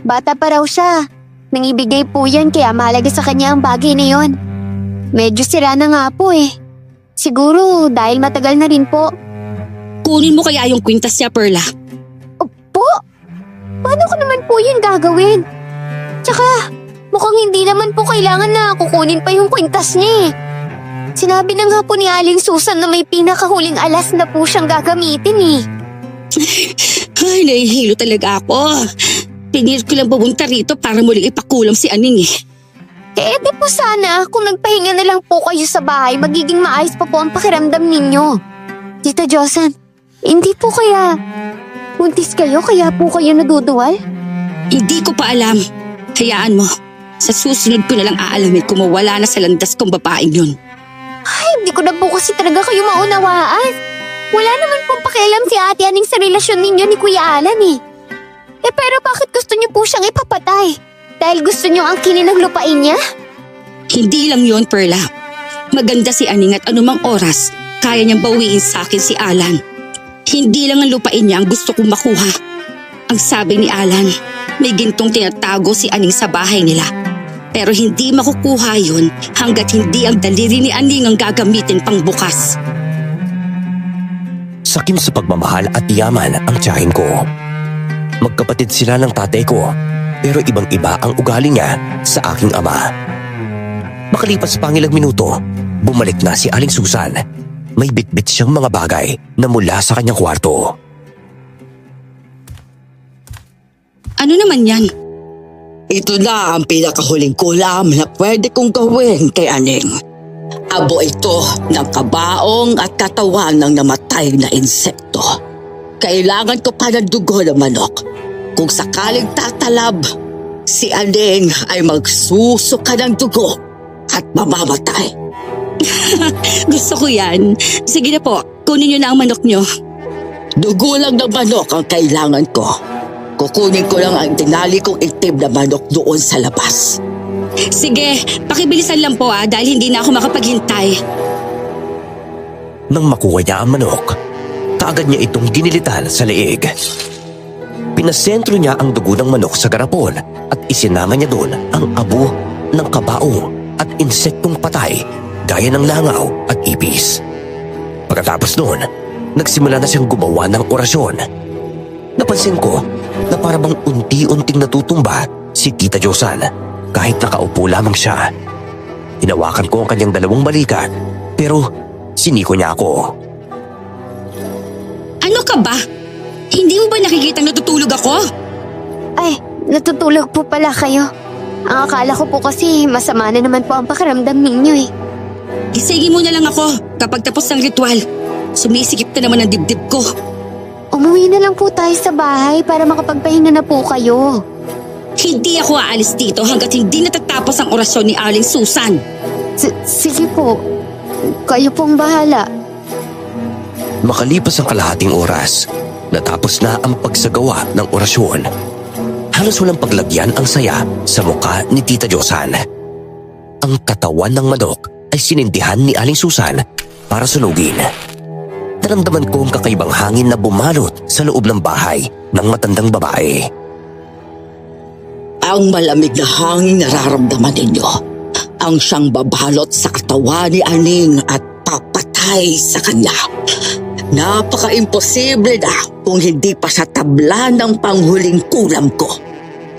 Bata pa raw siya. Nangibigay po yan kaya mahalaga sa kanya ang bagay na yon. Medyo sira na nga po eh. Siguro dahil matagal na rin po. Kunin mo kaya yung kwintas niya, Perla. Opo? Paano ko naman po yun gagawin? Tsaka, mukhang hindi naman po kailangan na kukunin pa yung kwintas niya eh. Sinabi na nga po ni Aling Susan na may pinakahuling alas na po siyang gagamitin eh. Ay, nahihilo talaga ako. Pinilit ko lang pumunta rito para muling ipakulam si Aning eh. Eh di po sana kung nagpahinga na lang po kayo sa bahay, magiging maayos pa po ang pakiramdam ninyo. Tita Josan, hindi po kaya buntis kayo kaya po kayo naduduwal? Hindi ko pa alam. Hayaan mo. Sa susunod ko na lang aalamin kung mawala na sa landas kong babaeng yun. Ay, hindi ko na po kasi talaga kayo maunawaan. Wala naman pong pakialam si Ate Aning sa relasyon ninyo ni Kuya Alan eh. Pero bakit gusto niyo po siyang ipapatay? Dahil gusto niyo ang kininang lupain niya? Hindi lang yon, Perla. Maganda si Aning at anumang oras, kaya niyang bawiin sa akin si Alan. Hindi lang ang lupain niya ang gusto kong makuha. Ang sabi ni Alan, may gintong tinatago si Aning sa bahay nila. Pero hindi makukuha yun hanggat hindi ang daliri ni Aning ang gagamitin pang bukas. Sakim sa pagmamahal at yaman ang tiyahin ko. Magkapatid sila ng tatay ko, pero ibang-iba ang ugali niya sa aking ama. Makalipas pa ang ilang minuto, bumalik na si Aling Susan. May bitbit siyang mga bagay na mula sa kanyang kwarto. Ano naman yan? Ito na ang pinakahuling kulam na pwede kong gawin kay Aning. Abo ito ng kabaong at katawan ng namatay na insekto. Kailangan ko pa ng dugo ng manok. Kung sakaling tatalab, si Aning ay magsusuka ng dugo at mamamatay. Gusto ko yan. Sige na po, kunin niyo na ang manok niyo. Dugo lang ng manok ang kailangan ko. Kukunin ko lang ang tinali kong itim na manok doon sa labas. Sige, pakibilisan lang po dahil hindi na ako makapaghintay. Nang makuha niya ang manok, kaagad niya itong ginilitan sa leeg. Pinasentro niya ang dugo ng manok sa garapon at isinama niya doon ang abo ng kabao at insektong patay gaya ng langaw at ipis. Pagkatapos noon, nagsimula na siyang gumawa ng orasyon. Napansin ko na parabang unti-unting natutumba si Tita Josan kahit nakaupo lamang siya. Hinawakan ko ang kanyang dalawang balikat pero siniko niya ako. Ano ka ba? Hindi mo ba nakikita natutulog ako? Ay, natutulog po pala kayo. Ang akala ko po kasi masama na naman po ang pakiramdam ninyo eh. Gisingin mo na lang ako kapag tapos ng ritual. Sumisikip ka naman ng dibdib ko. Umuwi na lang po tayo sa bahay para makapagpahinga na po kayo. Hindi ako aalis dito hanggat hindi natatapos ang orasyon ni Aling Susan. Sige po. Kayo pong bahala. Makalipas ang kalahating oras, natapos na ang pagsagawa ng orasyon. Halos walang paglagyan ang saya sa mukha ni Tita Josan. Ang katawan ng manok ay sinindihan ni Aling Susan para sunugin. Naramdaman ko ang kakaibang hangin na bumalot sa loob ng bahay ng matandang babae. Ang malamig na hangin nararamdaman ninyo ang siyang babalot sa katawan ni Aning at papatay sa kanya. Napaka-imposible na kung hindi pa siya tabla ng panghuling kulam ko.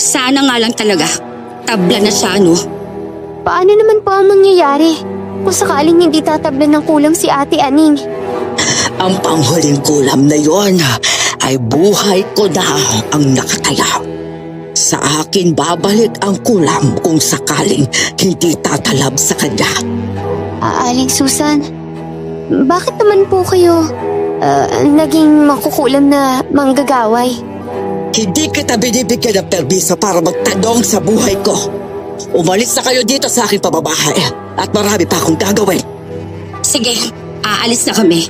Sana nga lang talaga. Tabla na siya, no? Paano naman po ang mangyayari kung sakaling hindi tatablan ng kulang si Ate Aning? Ang panghuling kulam na yon ay buhay ko na ang nakataya. Sa akin babalik ang kulam kung sakaling hindi tatalab sa kanya. Aling Susan, bakit naman po kayo naging makukulam na manggagaway? Hindi kita binibigyan ng permiso para magtanong sa buhay ko. Umalis na kayo dito sa aking pababahay at marami pa akong gagawin. Sige, aalis na kami.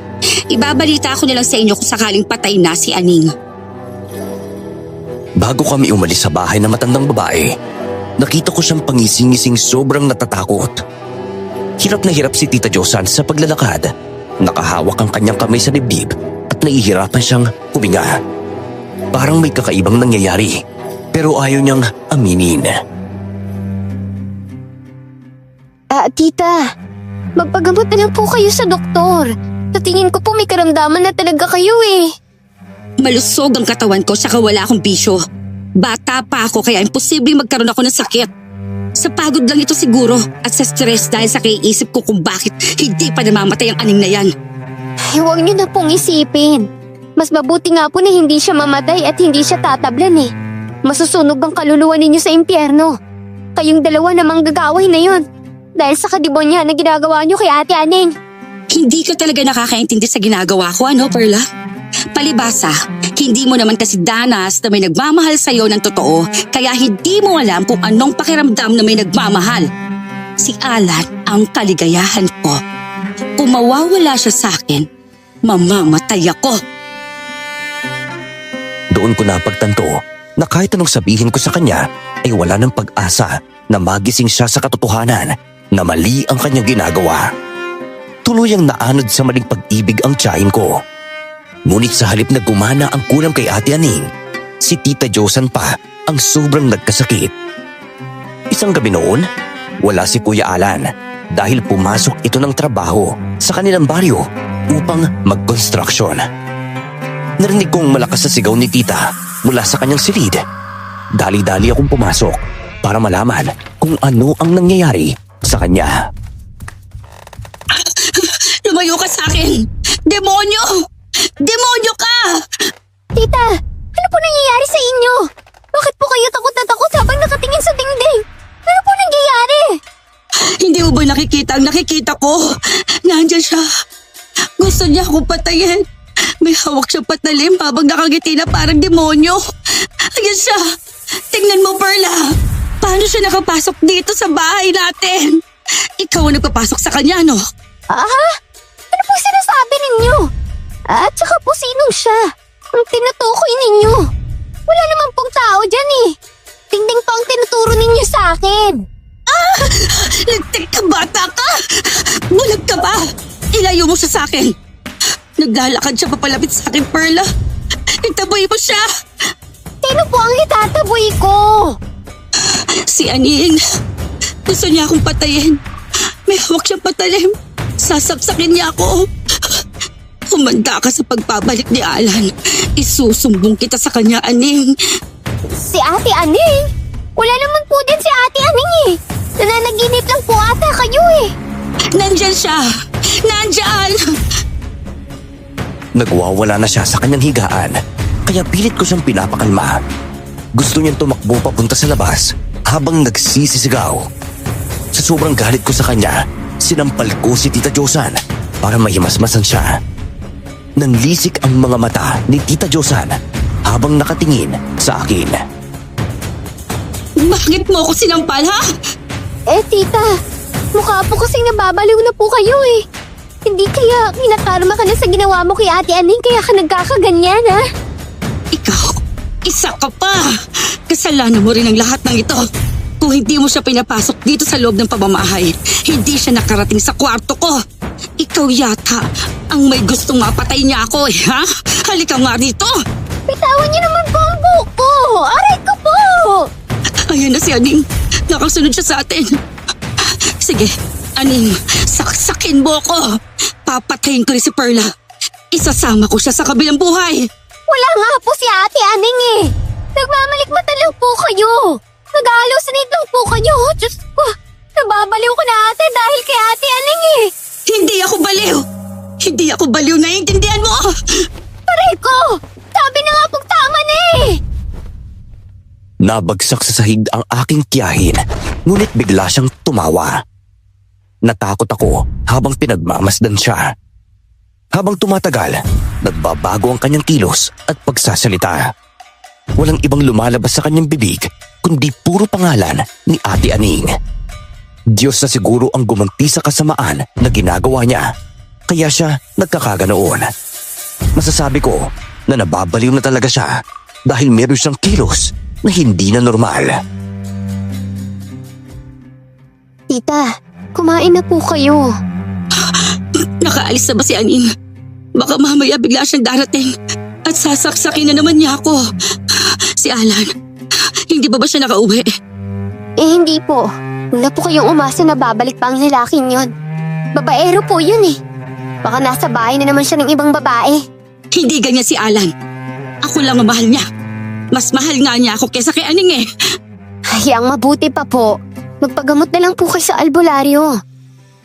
Ibabalita ko na lang sa inyo kung sakaling patay na si Aning. Bago kami umalis sa bahay ng matandang babae, nakita ko siyang pangising-ising sobrang natatakot. Hirap na hirap si Tita Josan sa paglalakad. Nakahawak ang kanyang kamay sa dibdib at nahihirapan siyang huminga. Parang may kakaibang nangyayari, pero ayaw niyang aminin. Tita, magpagamot na lang po kayo sa doktor. Sa tingin ko po may karamdaman na talaga kayo eh. Malusog ang katawan ko saka wala akong bisyo. Bata pa ako kaya imposibleng magkaroon ako ng sakit. Sa pagod lang ito siguro at sa stress dahil sa kaiisip ko kung bakit hindi pa namamatay ang Aning na yan. Ay, huwag niyo na pong isipin. Mas mabuti nga po na hindi siya mamatay at hindi siya tatablan eh. Masusunog ang kaluluwa ninyo sa impyerno. Kayong dalawa namang gagaway na yun. Dahil sa kadibonyahan na ginagawa niyo kay Ate Aning. Hindi ka talaga nakakaintindi sa ginagawa ko, ano, Perla? Palibasa, hindi mo naman kasi danas na may nagmamahal sa'yo ng totoo kaya hindi mo alam kung anong pakiramdam na may nagmamahal. Si Alan ang kaligayahan ko. Kung mawawala siya sa akin, mamamatay ako. Doon ko napagtanto na kahit anong sabihin ko sa kanya ay wala ng pag-asa na magising siya sa katotohanan na mali ang kanyang ginagawa. Tuluyang naanod sa maling pag-ibig ang tiyahin ko. Ngunit sa halip na gumana ang kulam kay Ate Aning, si Tita Josan pa ang sobrang nagkasakit. Isang gabi noon, wala si Kuya Alan dahil pumasok ito ng trabaho sa kanilang baryo upang mag-construction. Narinig kong malakas na sigaw ni Tita mula sa kanyang silid. Dali-dali akong pumasok para malaman kung ano ang nangyayari sa kanya. Lumayo ka sa akin! Demonyo! Demonyo ka! Tita, ano po nangyayari sa inyo? Bakit po kayo takot na takot habang nakatingin sa dingding? Ano po nangyayari? Hindi mo ba nakikita ang nakikita ko? Nandiyan siya. Gusto niya akong patayin. May hawak siyang patalim habang nakangiti na parang demonyo. Ayan siya. Tingnan mo, Perla. Paano siya nakapasok dito sa bahay natin? Ikaw ang nagpapasok sa kanya, no? Ano po sinasabi ninyo? At saka po sinong siya? Ang tinutukoy ninyo? Wala naman pong tao dyan eh. Dingding pa ang tinuturo ninyo sa akin. Lintik ka, bata ka! Bulag ka ba? Ilayo mo siya sa akin. Naglalakad siya papalapit sa akin, Perla. Itaboy mo siya. Sino po ang itataboy ko? Si Aning. Gusto niya akong patayin. May hawak siyang patalim. Sasaksakin niya ako. Kumanda ka sa pagpabalik ni Alan. Isusumbong kita sa kanya, Aning. Si Ate Aning? Wala naman po din si Ate Aning eh. Nananaginip lang po ata kayo eh. Nandyan siya. Nandyan. Nagwawala na siya sa kanyang higaan, kaya pilit ko siyang pinapakalma. Gusto niyang tumakbo papunta sa labas habang nagsisisigaw. Sa sobrang galit ko sa kanya, sinampal ko si Tita Josan para mahimasmasan siya. Nanlisik ang mga mata ni Tita Josan habang nakatingin sa akin. Bakit mo ako sinampal, ha? Tita, mukha po kasing nababaliw na po kayo eh. Hindi kaya kinakarma ka na sa ginawa mo kay Ate Aning kaya ka nagkakaganyan ha? Ikaw, isa ka pa. Kasalanan mo rin ang lahat ng ito. Kung hindi mo siya pinapasok dito sa loob ng pamamahay, hindi siya nakarating sa kwarto ko. Ikaw yata ang may gustong mapatay niya ako eh, ha? Halika nga rito. Bitawan niyo naman po ang buhok ko! Aray ko po! Ayan na si Aning. Nakasunod siya sa atin. Sige, Aning, saksakin mo ko. Papatayin ko rin si Perla. Isasama ko siya sa kabilang buhay. Wala nga po si Ate Aning eh. Nagmamalikmatan lang po kayo. Nag-halusinate lang po kayo. Diyos ko, nababaliw ko na ate dahil kay Ate Aning eh. Hindi ako baliw. Hindi ako baliw, naiintindihan mo? Aray ko! Sabi na nga pong tama na eh. Nabagsak sa sahig ang aking tiyahin, ngunit bigla siyang tumawa. Natakot ako habang pinagmamasdan siya. Habang tumatagal, nagbabago ang kanyang kilos at pagsasalita. Walang ibang lumalabas sa kanyang bibig kundi puro pangalan ni Ate Aning. Diyos na siguro ang gumanti sa kasamaan na ginagawa niya, kaya siya nagkakaganoon. Masasabi ko na nababaliw na talaga siya dahil meron siyang kilos na hindi na normal. Tita, kumain na po kayo. Nakaalis na ba si Aning? Baka mamaya bigla siyang darating at sasaksakin na naman niya ako. Si Alan, hindi ba siya nakauwi? Hindi po. Wala po kayong umasa na babalik pa ang lalaking yon. Babaero po yun eh. Baka nasa bahay na naman siya ng ibang babae. Hindi ganyan si Alan. Ako lang ang mahal niya. Mas mahal nga niya ako kesa kay Aning eh. Ay, ang mabuti pa po. Magpagamot na lang po kayo sa albularyo.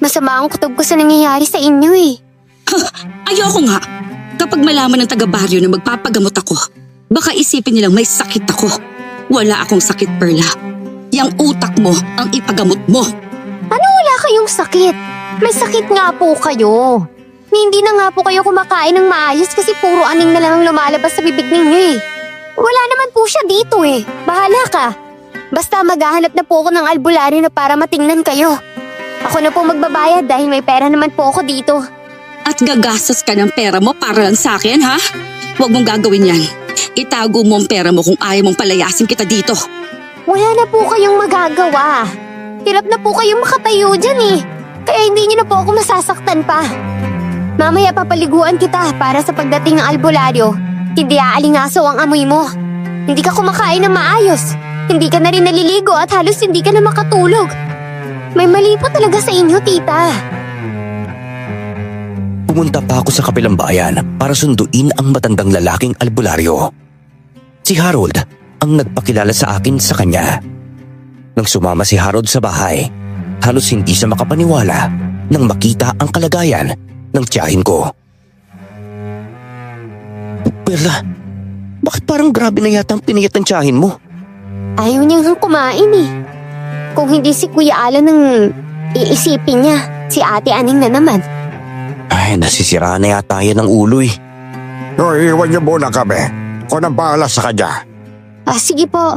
Masama ang kutob ko sa nangyayari sa inyo eh. Ayoko nga. Kapag malaman ng taga-baryo na magpapagamot ako, baka isipin nilang may sakit ako. Wala akong sakit, Perla. Yang utak mo ang ipagamot mo. Ano wala kayong sakit? May sakit nga po kayo. Hindi na nga po kayo kumakain ng maayos kasi puro aning na lang ang lumalabas sa bibig ninyo eh. Wala naman po siya dito eh. Bahala ka. Basta maghahanap na po ako ng albularyo na para matingnan kayo. Ako na po magbabayad dahil may pera naman po ako dito. At gagastos ka ng pera mo para lang sa akin, ha? Huwag mong gagawin yan. Itago mo ang pera mo kung ayaw mong palayasin kita dito. Wala na po kayong magagawa. Hirap na po kayong makatayo dyan eh. Kaya hindi niyo na po ako masasaktan pa. Mamaya papaliguan kita para sa pagdating ng albularyo. Hindi aalingaso ang amoy mo. Hindi ka kumakain ng maayos. Hindi ka na rin naliligo at halos hindi ka na makatulog. May mali po talaga sa inyo, tita. Pumunta pa ako sa kabilang bayan para sunduin ang matandang lalaking albularyo. Si Harold ang nagpakilala sa akin sa kanya. Nang sumama si Harold sa bahay, halos hindi siya makapaniwala nang makita ang kalagayan ng tiyahin ko. Perla, bakit parang grabe na yata ang piniyat ng tiyahin mo? Ayaw niyang kumain eh. Kung hindi si Kuya Alan ang iisipin niya, si Ate Aning na naman. Ay, nasisira na yata yan ng ulo eh. No, iwan niyo muna kami. Ako nang bahala sa kanya. Sige po.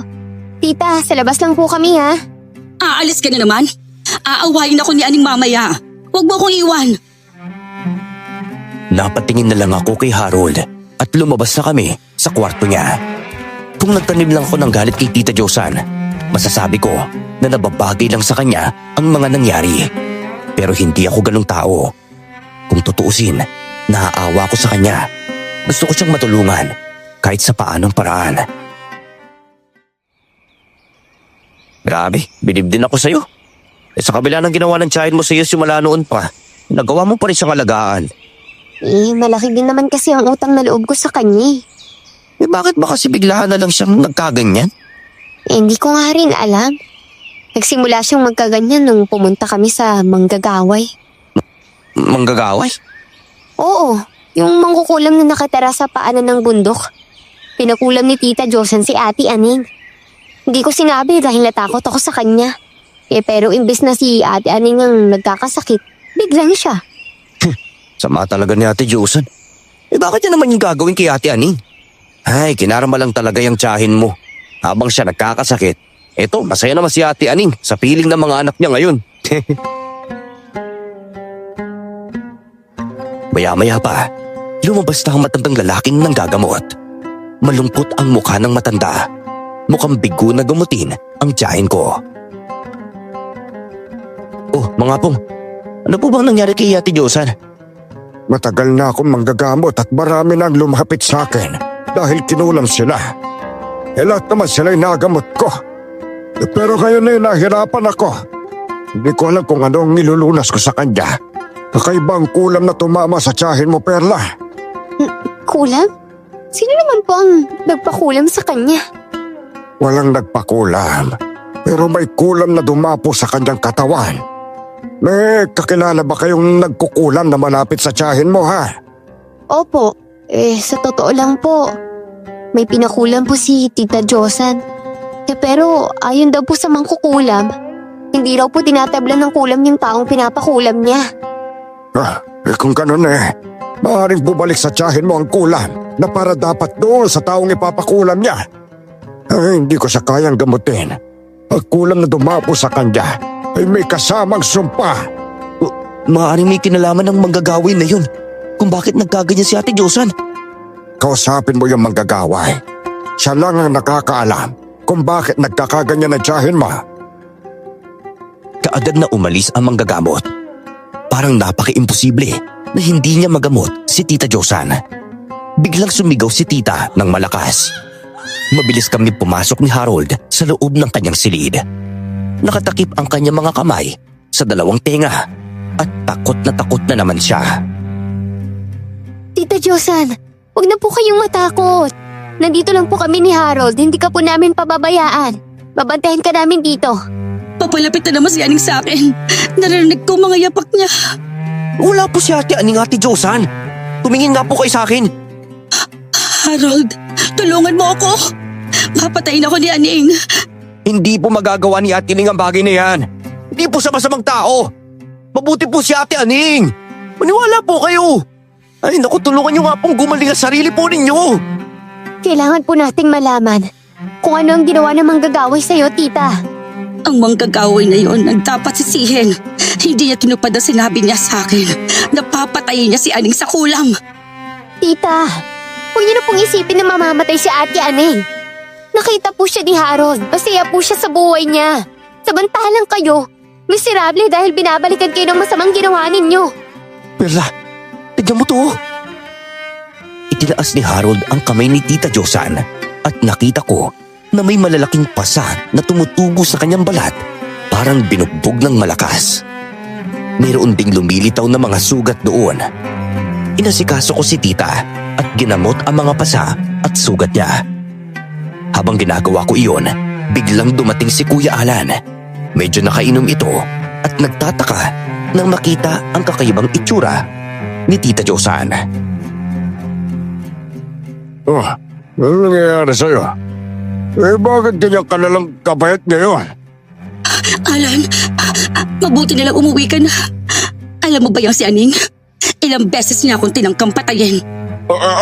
Tita, sa labas lang po kami ha. Aalis ka na naman? Aawayin ako ni Aning mamaya. Huwag mo akong iwan. Napatingin na lang ako kay Harold at lumabas na kami sa kwarto niya. Kung nagtanim lang ako ng galit kay Tita Josan, Masasabi ko na nababagay lang sa kanya ang mga nangyari. Pero hindi ako ganong tao. Kung tutuusin, naaawa ko sa kanya. Gusto ko siyang matulungan kahit sa paanong paraan. Grabe, bilib din ako sa'yo. Sa kabila ng ginawa ng tiyahin mo sa'yo simula noon pa, nagawa mo pa rin siyang alagaan. Malaki din naman kasi ang utang na loob ko sa kanya eh. Bakit ba kasi biglaan na lang siyang nagkaganyan? Hindi ko nga rin alam. Nagsimula siyang magkaganyan nung pumunta kami sa manggagaway. Manggagaway? Oo, yung mangkukulam na nakatira sa paanan ng bundok. Pinakulam ni Tita Josan si Ate Aning. Hindi ko sinabi dahil natakot ako sa kanya. Pero imbes na si Ate Aning ang nagkakasakit, biglang siya. Sama talaga ni Ate Josan. Bakit niya naman yung gagawin kay Ate Aning? Ay, kinarama lang talaga yung tiyahin mo. Habang siya nagkakasakit, eto, masaya naman si Ate Aning sa piling ng mga anak niya ngayon. Maya-maya pa, lumabas na ang matandang lalaking nanggagamot. Malungkot ang mukha ng matanda. Mukhang bigo na gamutin ang tiyahin ko. Oh, mga pong, ano po bang nangyari kay Ate Josan? Matagal na akong manggagamot at marami nang lumapit sa akin dahil kinulam sila. Lahat naman sila'y nagamot ko. Pero ngayon ay nahirapan ako. Hindi ko alam kung anong nilulunas ko sa kanya. Kakaiba ang kulam na tumama sa tiyahin mo, Perla. Kulam? Sino naman po ang nagpakulam sa kanya? Walang nagpakulam. Pero may kulam na dumapo sa kanyang katawan. May kakilala ba kayong nagkukulam na malapit sa tiyahin mo, ha? Opo, sa totoo lang po, may pinakulam po si Tita Josan. Pero ayon daw po sa mangkukulam, hindi raw po tinatablan ng kulam yung taong pinapakulam niya. Kung ganun maaaring bumalik sa tiyahin mo ang kulam na para dapat doon sa taong ipapakulam niya. Hindi ko siya kayang gamutin. Ang kulam na dumapo sa kanya ay may kasamang sumpa. Maaaring may kinalaman ng manggagawin na yun kung bakit nagkaganyan si Ate Josan. Kausapin mo yung manggagaway. Siya lang ang nakakaalam kung bakit nagkakaganyan ang tiyahin mo. Kaagad na umalis ang manggagamot. Parang napaka-imposible na hindi niya magamot si Tita Josan. Biglang sumigaw si Tita ng malakas. Mabilis kami pumasok ni Harold sa loob ng kanyang silid. Nakatakip ang kanyang mga kamay sa dalawang tenga at takot na naman siya. Tita Josan, huwag na po kayong matakot. Nandito lang po kami ni Harold, hindi ka po namin pababayaan. Babantayan ka namin dito. Papalapit na naman si Aning sa akin. Narinig ko mga yapak niya. Wala po si Ate Aning, Ate Josan. Tumingin nga po kayo sa akin. Harold, tulungan mo ako. Papatayin ako ni Aning. Hindi po magagawa ni Ate Aning ang bagay na yan. Hindi po sa masamang tao. Mabuti po si Ate Aning. Maniwala po kayo. Ay naku, tulungan niyo nga pong gumaling ang sarili po ninyo. Kailangan po nating malaman kung ano ang ginawa ng manggagaway sa'yo, tita. Ang manggagaway na yon ang dapat sisihin. Hindi niya tinupad ang sinabi niya sa akin. Napapatayin niya si Aning sa kulam. Tita, huwag niyo na pong isipin na mamamatay si Ate Aning. Nakita po siya ni Harold, masaya po siya sa buhay niya. Samantalang kayo, miserable dahil binabalikan kayo ng masamang ginawa ninyo. Perla, tignan mo to. Itinaas ni Harold ang kamay ni Tita Josan at nakita ko na may malalaking pasa na tumutubo sa kanyang balat, parang binugbog ng malakas. Mayroon ding lumilitaw na mga sugat doon. Inasikaso ko si Tita at ginamot ang mga pasa at sugat niya. Habang ginagawa ko iyon, biglang dumating si Kuya Alan. Medyo nakainom ito at nagtataka nang makita ang kakaibang itsura ni Tita Josan. Oh, ano nangyayari sa'yo? Bakit ganyan ka nalang kabait ngayon? Alan, mabuti na lang umuwi ka na. Alam mo ba yung si Aning? Ilang beses niya akong tinangkang patayin.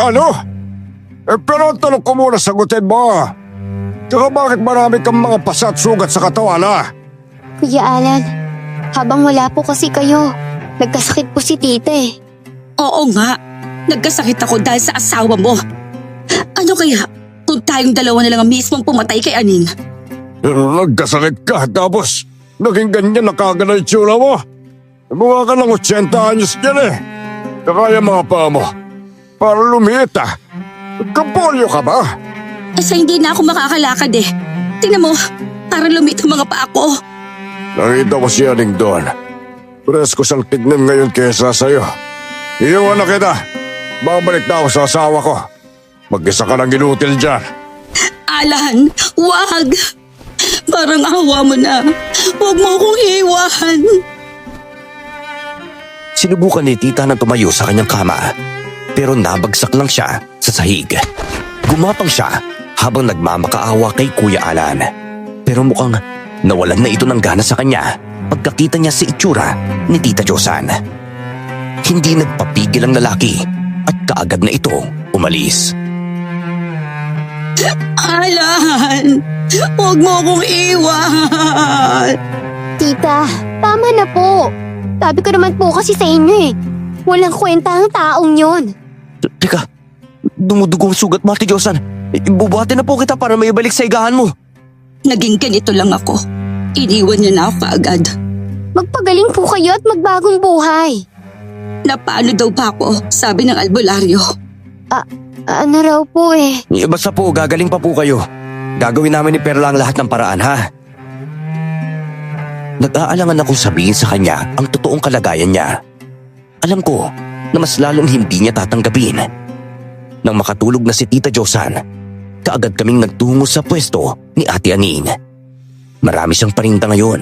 Ano? Pero ang tanong ko muna sagutin mo. Tsaka bakit marami kang mga pasa at sugat sa katawan, ha? Kuya Alan, habang wala po kasi kayo, nagkasakit po si tita eh. Oo nga, nagkasakit ako dahil sa asawa mo. Ano kaya kung tayong dalawa na lang ang mismong pumatay kay Aning? Nagkasakit ka tapos naging ganyan na kagad ang itsura mo. Mukha ka ng 80 anyos dyan eh. Kakaya mga paa mo. Para lumiit ah. Kapolyo ka ba? Sa hindi na ako makakalakad eh. Tingnan mo, parang lumit ang mga paa ko. Nakita ko si Aling doon. Presko siyang tignan ngayon kesa sa'yo. Iiwan na kita. Babalik na ako sa asawa ko. Mag-isa ka ng inutil dyan. Alan, wag! Parang awa mo na. Huwag mo akong iwan. Sinubukan ni tita na tumayo sa kanyang kama, pero nabagsak lang siya sa sahig. Gumapang siya habang nagmamakaawa kay Kuya Alan. Pero mukhang nawalan na ito ng gana sa kanya pagkakita niya sa itsura ni Tita Josan. Hindi nagpapigil ang lalaki at kaagad na ito umalis. Alan, huwag mo akong iwan. Tita, tama na po. Sabi ko naman po kasi sa inyo eh. Walang kwenta ang taong yon. Teka, dumudugong sugat mo, Ate Josan. Bubuhatin na po kita para may balik sa higaan mo. Naging ganito lang ako. Iniwan niya na ako kaagad. Magpagaling po kayo at magbagong buhay. Napaano daw pa ako, sabi ng albularyo. Ano raw po eh. Basta po, gagaling pa po kayo. Gagawin namin ni Perla ang lahat ng paraan, ha? Nag-aalangan akong sabihin sa kanya ang totoong kalagayan niya. Alam ko na mas lalong hindi niya tatanggapin. Nang makatulog na si Tita Josan, kaagad kaming nagtungo sa pwesto ni Ate Aning. Marami siyang parinda ngayon.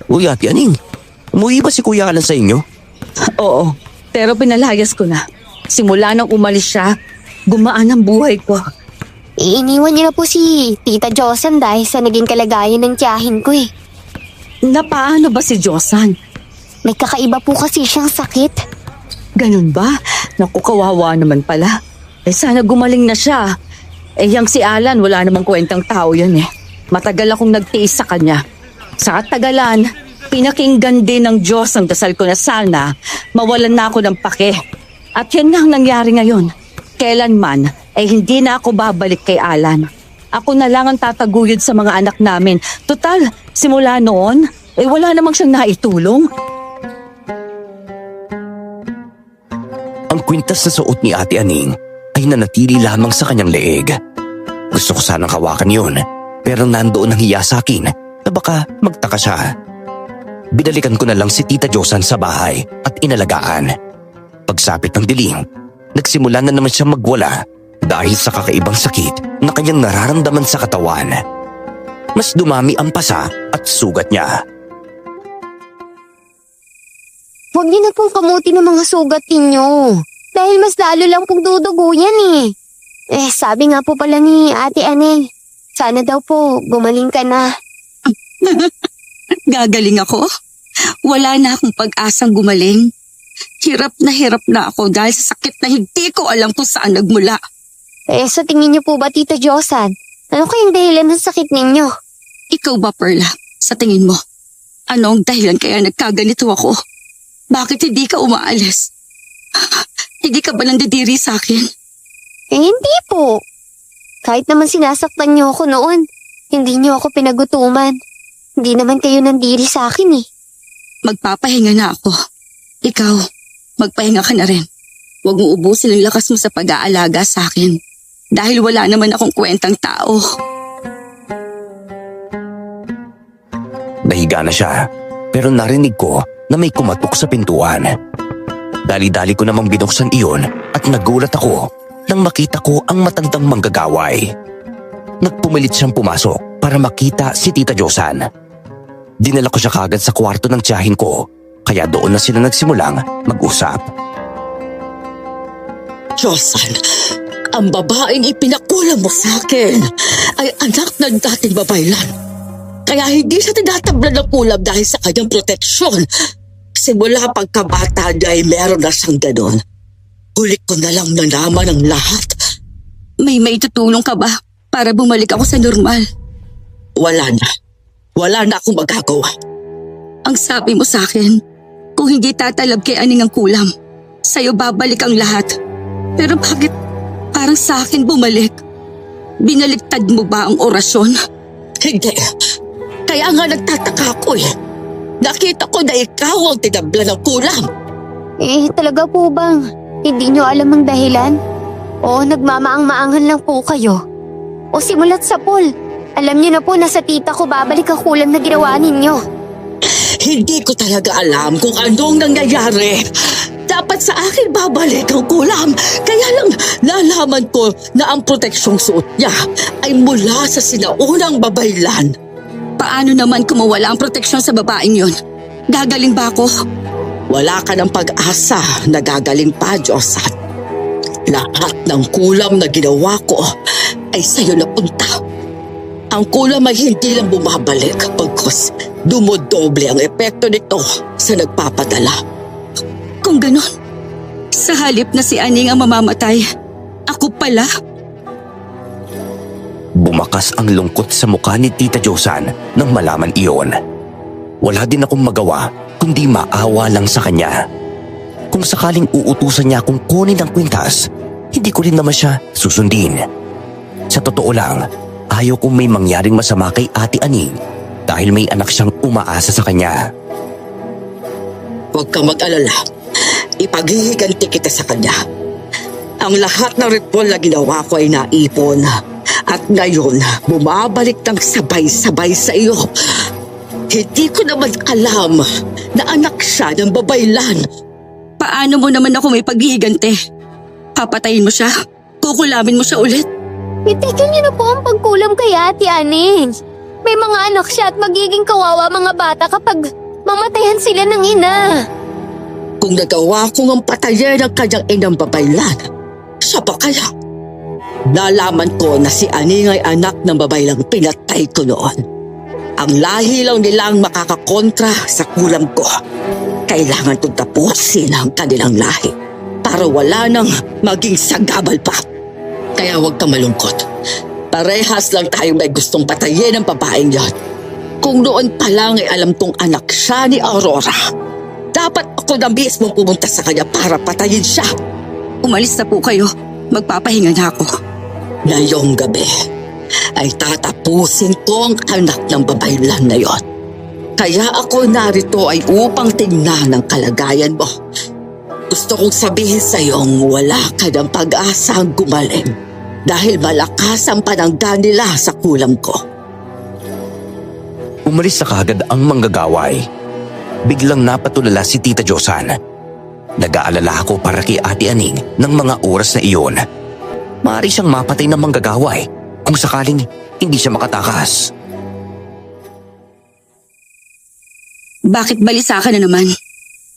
Uy, Ate Aning, umuwi ba si Kuya Alan sa inyo? Oo, pero pinalayas ko na. Simula nang umalis siya, gumaan ang buhay ko. Iiniwan niyo na po si Tita Josan dahil sa naging kalagayan ng tiyahin ko eh. Napaano ba si Josan? May kakaiba po kasi siyang sakit. Ganun ba? Naku, kawawa naman pala. Sana gumaling na siya. Yang si Alan, wala namang kwentang tao yan eh. Matagal akong nagtiis sa kanya. Sa katagalan, pinakinggan din ng Diyos ang dasal ko na sana mawalan na ako ng pake. At yan nga ang nangyari ngayon. Kailanman ay hindi na ako babalik kay Alan. Ako na lang ang tataguyod sa mga anak namin. Total, simula noon, wala namang siyang naitulong. Ang kwintas na suot ni Ate Aning ay nanatili lamang sa kanyang leeg. Gusto ko sanang hawakan yun, pero nandoon ang hiya sa akin na baka magtaka siya. Binalikan ko na lang si Tita Josan sa bahay at inalagaan. Pagsapit ng dilim, nagsimula na naman siya magwala dahil sa kakaibang sakit na kanyang nararamdaman sa katawan. Mas dumami ang pasa at sugat niya. Huwag niyo na pong kamuti ng mga sugat ninyo. Dahil mas lalo lang pong dudugo yan eh. Sabi nga po pala ni Ate Aneng, sana daw po gumaling ka na. Gagaling ako? Wala na akong pag-asang gumaling. Hirap na ako dahil sa sakit na hindi ko alam kung saan nagmula. Sa tingin niyo po ba, Tita Josan? Ano kayang dahilan ng sakit ninyo? Ikaw ba, Perla? Sa tingin mo, ano ang dahilan kaya nagkaganito ako? Bakit hindi ka umaalis? Hindi ka ba nandidiri sa akin? Hindi po. Kahit naman sinasaktan niyo ako noon, hindi niyo ako pinagutuman. Hindi naman kayo nandiri sa akin eh. Magpapahinga na ako. Ikaw, magpahinga ka na rin. Huwag mo ubusin ang lakas mo sa pag-aalaga sa akin. Dahil wala naman akong kwentang tao. Nahiga na siya, pero narinig ko na may kumatok sa pintuan. Dali-dali ko namang binuksan iyon at nagulat ako nang makita ko ang matandang manggagaway. Nagpumilit siyang pumasok para makita si Tita Josan. Dinala ko siya kagad sa kwarto ng tiyahin ko, kaya doon na sila nagsimulang mag-usap. Josan, ang babaeng ipinakulang mo sa akin ay anak ng dating babaylan. Kaya hindi siya tinatablan ng kulam dahil sa kanyang proteksyon. Simula pagkabata niya ay meron na siyang ganon. Huli ko na lang nalaman ang lahat. May maitutulong ka ba para bumalik ako sa normal? Wala na. Wala na akong magagawa. Ang sabi mo sa akin, kung hindi tatalab kay Aning ang kulam, sa'yo babalik ang lahat. Pero bakit parang sa akin bumalik? Binaliktad mo ba ang orasyon? Hindi. Kaya nga nagtataka ako eh. Nakita ko na ikaw ang tinabla ng kulam. Talaga po bang hindi nyo alam ang dahilan? O nagmamaang-maangan lang po kayo? O simulat sa pool, alam niyo na po na sa tita ko babalik ang kulam na ginawa ninyo. Hindi ko talaga alam kung anong nangyayari. Dapat sa akin babalik ang kulam. Kaya lang nalaman ko na ang proteksyong suot niya ay mula sa sinaunang babaylan. Paano naman kung mawala ang proteksyon sa babaeng yon? Gagaling ba ako? Wala ka ng pag-asa na gagaling pa, Diyosan. Lahat ng kulam na ginawa ko ay sa'yo napunta. Ang kulam ay hindi lang bumabalik pagkos dumodoble ang epekto nito sa nagpapadala. Kung ganon, sa halip na si Aning ang mamamatay, ako pala. Bumakas ang lungkot sa mukha ni Tita Josan nang malaman iyon. Wala din akong magawa kundi maawa lang sa kanya. Kung sakaling uutusan niya akong kunin ang kwintas, hindi ko rin naman siya susundin. Sa totoo lang, ayaw kong may mangyaring masama kay Ate Aning dahil may anak siyang umaasa sa kanya. Huwag kang mag-alala. Ipaghihiganti kita sa kanya. Ang lahat ng ritual na ginawa ko ay naipon. At ngayon, bumabalik ng sabay-sabay sa iyo. Hindi ko naman alam na anak siya ng babaylan. Paano mo naman ako may paghihigante? Papatayin mo siya? Kukulamin mo siya ulit? Itigil niyo na po ang pagkulam kay Ate Aning. May mga anak siya at magiging kawawa mga bata kapag mamatayan sila ng ina. Kung nagawa ko ng patayin ang kanyang inang babaylan, siya pa kaya? Nalaman ko na si Aning ay anak ng babaylang pinatay ko noon. Ang lahi lang nilang makakakontra sa kulam ko. Kailangan kong tapusin ang kanilang lahi para wala nang maging sagabal pa. Kaya huwag kang malungkot. Parehas lang tayo may gustong patayin ang babaeng yon. Kung noon pa lang ay alam kong anak siya ni Aurora, dapat ako na mismo pumunta sa kanya para patayin siya. Umalis na po kayo. Magpapahinga na ako. Ngayong gabi ay tatapusin ko ang anak ng babaylan na yon. Kaya ako narito ay upang tingnan ang kalagayan mo. Gusto kong sabihin sa iyong wala ka ng pag-asang gumaling dahil malakas ang panangga nila sa kulam ko. Umalis na kaagad ang manggagaway. Biglang napatulala si Tita Josan. Nag-aalala ako para kay Ate Aning ng mga oras na iyon. Maaari siyang mapatay ng manggagaway kung sakaling hindi siya makatakas. Bakit balisa ka na naman?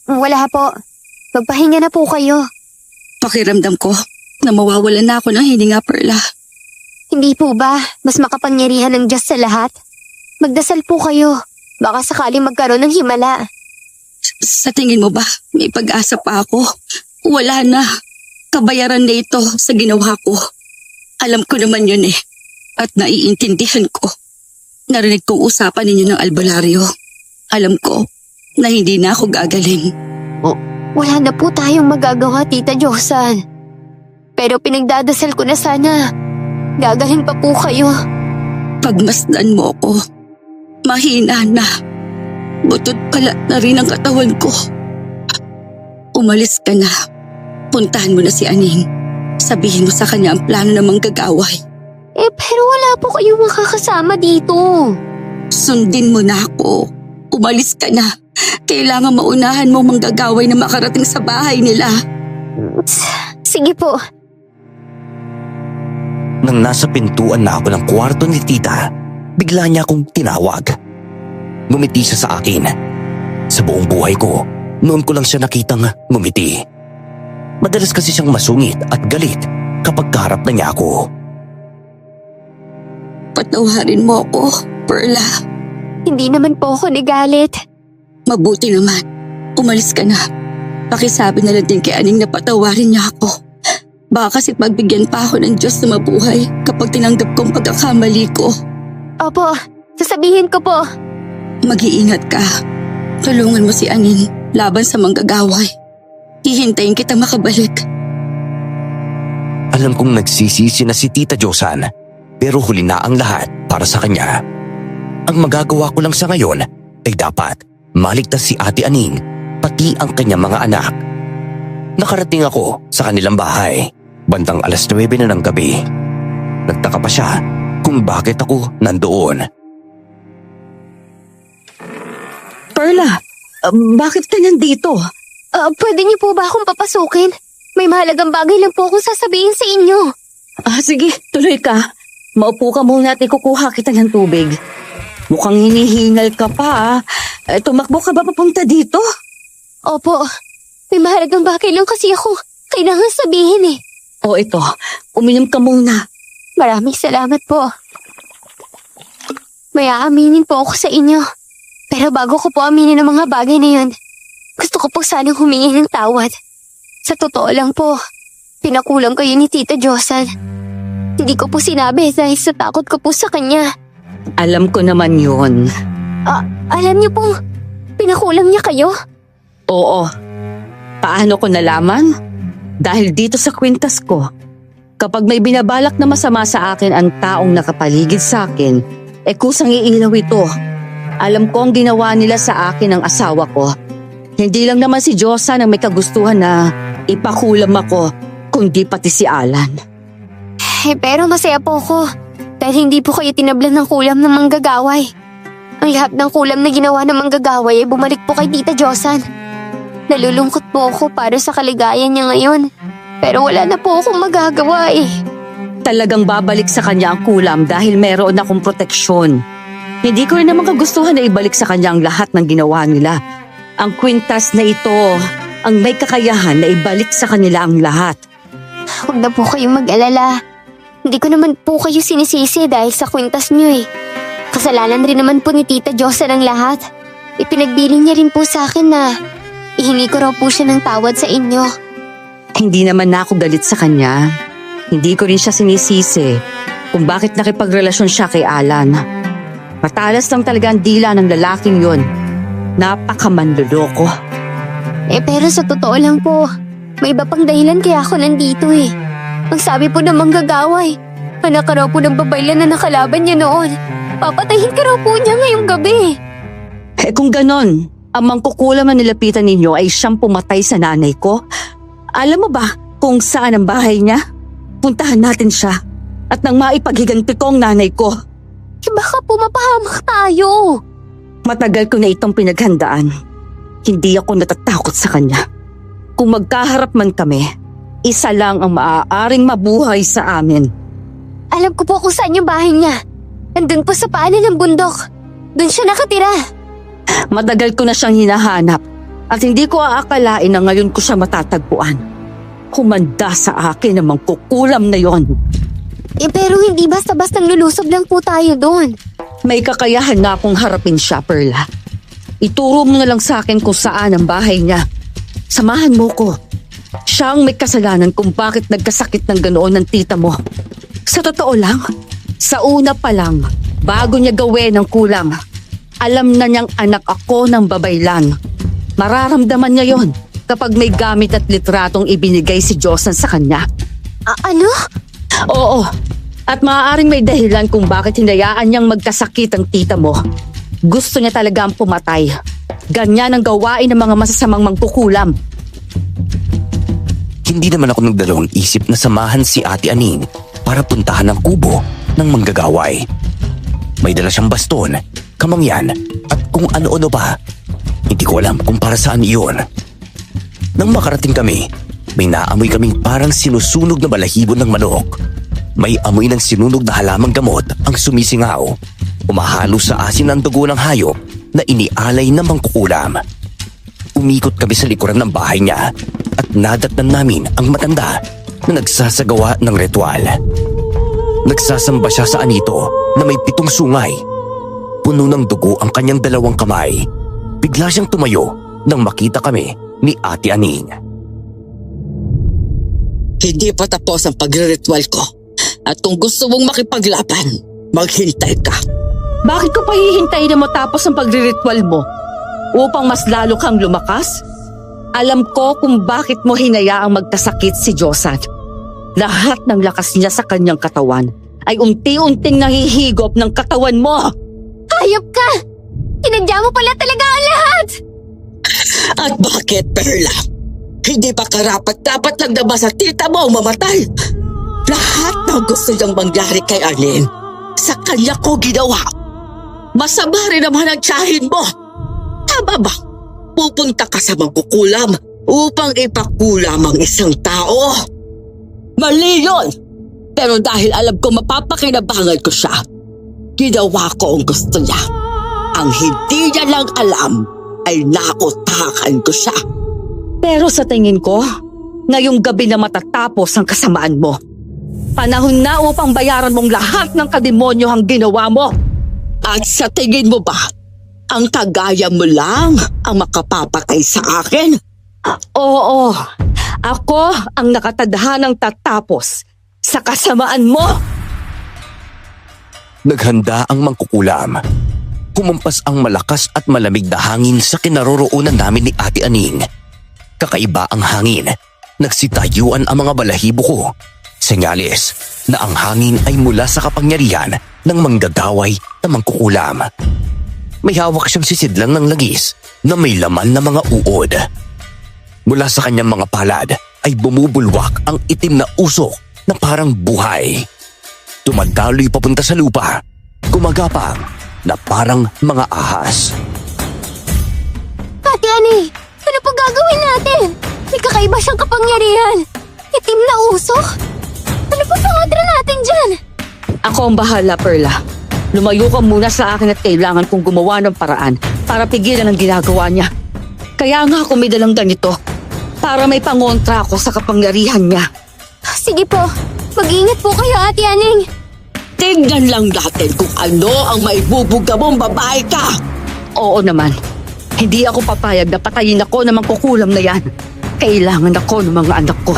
Wala po. Magpahinga na po kayo. Pakiramdam ko na mawawalan na ako ng hininga, Perla. Hindi po ba mas makapangyarihan ng Diyos sa lahat? Magdasal po kayo. Baka sakaling magkaroon ng himala. Sa tingin mo ba may pag-asa pa ako? Wala na. Kabayaran na ito sa ginawa ko. Alam ko naman yun eh. At naiintindihan ko. Narinig kong usapan ninyo ng albularyo. Alam ko na hindi na ako gagaling. Wala na po tayong magagawa, Tita Josan. Pero pinagdadasal ko na sana. Gagaling pa po kayo. Pagmasdan mo ako, mahina na. Butot pala na rin ang katawan ko. Umalis ka na. Puntahan mo na si Aning. Sabihin mo sa kanya ang plano ng manggagaway. Pero wala po kayong makakasama dito. Sundin mo na ako. Umalis ka na. Kailangan maunahan mo manggagaway na makarating sa bahay nila. Sige po. Nang nasa pintuan na ako ng kwarto ni Tita, bigla niya akong tinawag. Ngumiti siya sa akin. Sa buong buhay ko, noon ko lang siya nakitang ngumiti. Madalas kasi siyang masungit at galit kapag kaharap na niya ako. Patawarin mo ako, Perla. Hindi naman po ako nagalit. Mabuti naman. Umalis ka na. Pakisabi na lang din kay Aning na patawarin niya ako. Baka kasi pagbigyan pa ako ng Diyos na mabuhay kapag tinanggap kong pagkakamali ko. Opo, sasabihin ko po. Mag-iingat ka. Tulungan mo si Aning laban sa manggagaway. Hihintayin kita makabalik. Alam kong nagsisisi na si Tita Josan pero huli na ang lahat para sa kanya. Ang magagawa ko lang sa ngayon ay dapat maligtas si Ate Aning pati ang kanyang mga anak. Nakarating ako sa kanilang bahay, bandang 9:00 na ng gabi. Nagtaka pa siya kung bakit ako nandoon. Perla, bakit ka nandito? Pwede niyo po ba akong papasukin? May mahalagang bagay lang po akong sasabihin sa inyo. Sige, tuloy ka. Maupo ka muna at ikukuha kita ng tubig. Mukhang hinihingal ka pa. Tumakbo ka ba papunta dito? Opo, may mahalagang bagay lang kasi ako kailangan sabihin eh. Ito, uminom ka muna. Maraming salamat po. May aaminin po ako sa inyo. Pero bago ko po aminin ang mga bagay na yun, gusto ko po sanang humingi ng tawad. Sa totoo lang po, pinakulang kayo ni Tita Josan. Hindi ko po sinabi dahil sa takot ko po sa kanya. Alam ko naman yun. Alam niyo pong pinakulang niya kayo? Oo. Paano ko nalaman? Dahil dito sa kwintas ko, kapag may binabalak na masama sa akin ang taong nakapaligid sa akin, kusang iilaw ito. Alam ko ang ginawa nila sa akin ng asawa ko. Hindi lang naman si Josan ang may kagustuhan na ipakulam ako, kundi pati si Alan. Pero masaya po ako dahil hindi po kayo tinablan ng kulam ng manggagaway. Ang lahat ng kulam na ginawa ng manggagaway ay bumalik po kay Tita Josan. Nalulungkot po ako para sa kaligayan niya ngayon. Pero wala na po akong magagawa eh. Talagang babalik sa kanya ang kulam dahil meron akong proteksyon. Hindi ko rin naman kagustuhan na ibalik sa kanya ang lahat ng ginawa nila. Ang kwintas na ito, ang may kakayahan na ibalik sa kanila ang lahat. Huwag na po kayong mag-alala. Hindi ko naman po kayo sinisisi dahil sa kwintas niyo eh. Kasalanan rin naman po ni Tita Josan ang lahat. Ipinagbiling niya rin po sa akin na ihingi ko raw po siya ng tawad sa inyo. Hindi naman na ako galit sa kanya. Hindi ko rin siya sinisisi kung bakit nakipagrelasyon siya kay Alan. Matalas lang talaga ang dila ng lalaking yon. Napakamanloloko. Pero sa totoo lang po, may iba pang dahilan kaya ako nandito eh. Ang sabi po ng manggagaway, anak ka raw po ng babaylan na nakalaban niya noon. Papatayin ka raw po niya ngayong gabi. Kung ganon, ang mangkukulam na nilapitan ninyo ay siyang pumatay sa nanay ko. Alam mo ba kung saan ang bahay niya? Puntahan natin siya. At nang maipaghiganti ko ang nanay ko. Baka po mapahamak tayo. Matagal ko na itong pinaghandaan. Hindi ako natatakot sa kanya. Kung magkaharap man kami, isa lang ang maaaring mabuhay sa amin. Alam ko po kung saan yung bahay niya. Nandun po sa paanan ng bundok. Doon siya nakatira. Matagal ko na siyang hinahanap at hindi ko aakalain na ngayon ko siya matatagpuan. Humanda sa akin ang mangkukulam na yon. Pero hindi basta-bastang lulusob lang po tayo doon. May kakayahan na akong harapin siya, Perla. Ituro mo na lang sa akin kung saan ang bahay niya. Samahan mo ko. Siya ang may kasalanan kung bakit nagkasakit ng ganoon ng tita mo. Sa totoo lang, sa una pa lang, bago niya gawin ang kulam, alam na niyang anak ako ng babaylan. Mararamdaman niya yon kapag may gamit at litratong ibinigay si Josan sa kanya. Ano? Oo, at maaaring may dahilan kung bakit hinayaan niyang magkasakit ang tita mo. Gusto niya talaga ang pumatay. Ganyan ang gawain ng mga masasamang mangkukulam. Hindi naman ako nagdalawang isip na samahan si Ate Aning para puntahan ang kubo ng manggagaway. May dala siyang baston, kamangyan at kung ano-ano pa. Hindi ko alam kung para saan iyon. Nang makarating kami, may naamoy kaming parang sinusunog na balahibo ng manok. May amoy ng sinunog na halamang gamot ang sumisingaw. Umahalo sa asin ang dugo ng hayop na inialay ng mangkukulam. Umikot kami sa likuran ng bahay niya at nadatnan namin ang matanda na nagsasagawa ng ritual. Nagsasamba siya sa anito na may 7 sungay. Puno ng dugo ang kanyang 2 kamay. Bigla siyang tumayo nang makita kami ni Ate Aning. Hindi pa tapos ang pagre-ritual ko. At kung gusto mong makipaglaban, maghintay ka. Bakit ko pa hihintayin na matapos ang pagre-ritual mo? Upang mas lalo kang lumakas? Alam ko kung bakit mo hinayaang magkasakit si Josan. Lahat ng lakas niya sa kanyang katawan ay unti-unting nahihigop ng katawan mo. Hayop ka! Tinadya mo pala talaga ang lahat! At bakit, Perla? Hindi ba karapat-dapat lang na ba sa tita mo ang mamatay? Lahat ng gusto niyang mangyari kay Aling, sa kanya ko ginawa. Masama rin naman ang tiyahin mo. Tama ba? Pupunta ka sa mangkukulam upang ipakulam ang isang tao. Mali yun! Pero dahil alam ko mapapakinabangan ko siya, ginawa ko ang gusto niya. Ang hindi niya lang alam ay nautakan ko siya. Pero sa tingin ko, ngayong gabi na matatapos ang kasamaan mo. Panahon na upang bayaran mong lahat ng kademonyohang ginawa mo. At sa tingin mo ba, ang kagaya mo lang ang makapapatay sa akin? Oo, ako ang nakatadhanang tatapos sa kasamaan mo. Naghanda ang mangkukulam. Kumampas ang malakas at malamig na hangin sa kinaroroonan namin ni Ate Aning. Kakaiba ang hangin. Nagsitayuan ang mga balahibo ko. Senyales na ang hangin ay mula sa kapangyarihan ng manggagaway na mangkukulam. May hawak siyang sisidlang ng lagis na may laman na mga uod. Mula sa kanyang mga palad ay bumubulwak ang itim na usok na parang buhay. Tumadaloy papunta sa lupa, gumagapang na parang mga ahas. Ate Ani, ano pa gagawin natin? May kakaiba siyang kapangyarihan. Itim na usok. Ano pa pangadra natin dyan? Ako ang bahala, Perla. Lumayo ka muna sa akin at kailangan kong gumawa ng paraan para pigilan ang ginagawa niya. Kaya nga ako may dalang ganito para may pangontra ako sa kapangyarihan niya. Sige po, mag-ingat po kayo, Ate Aning. Tingnan lang natin kung ano ang maibubuga mong babae ka. Oo naman. Hindi ako papayag na patayin ako ng mangkukulam na yan. Kailangan ako ng mga anak ko.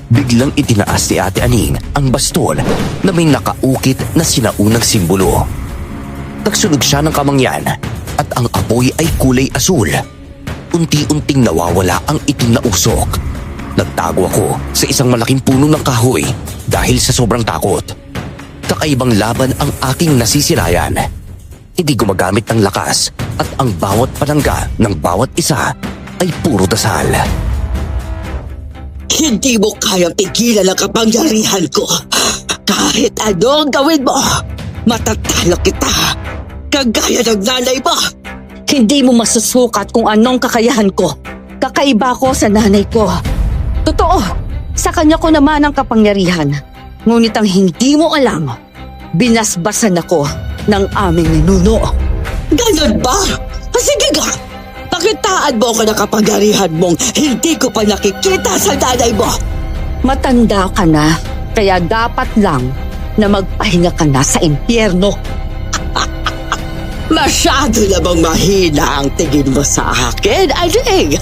Biglang itinaas ni Ate Aning ang baston na may nakaukit na sinaunang simbolo. Nagsunog siya ng kamangyan at ang apoy ay kulay asul. Unti-unting nawawala ang itim na usok. Nagtago ako sa isang malaking puno ng kahoy dahil sa sobrang takot. Kakaibang laban ang aking nasisirayan. Hindi gumagamit ng lakas at ang bawat palangga ng bawat isa ay puro dasal. Hindi mo kayang pigilan ang kapangyarihan ko. Kahit ano ang gawin mo, matatalo kita. Kagaya ng nanay mo. Hindi mo masusukat kung anong kakayahan ko. Kakaiba ko sa nanay ko. Totoo, sa kanya ko naman ang kapangyarihan. Ngunit ang hindi mo alam, binasbasan ako ng aming ninuno. Ganon ba? Sige nga. Pakitaan mo ko na kapangyarihan mong hindi ko pa nakikita sa nanay mo. Matanda ka na, kaya dapat lang na magpahinga ka na sa impyerno. Masyado namang mahina ang tingin mo sa akin, Aling.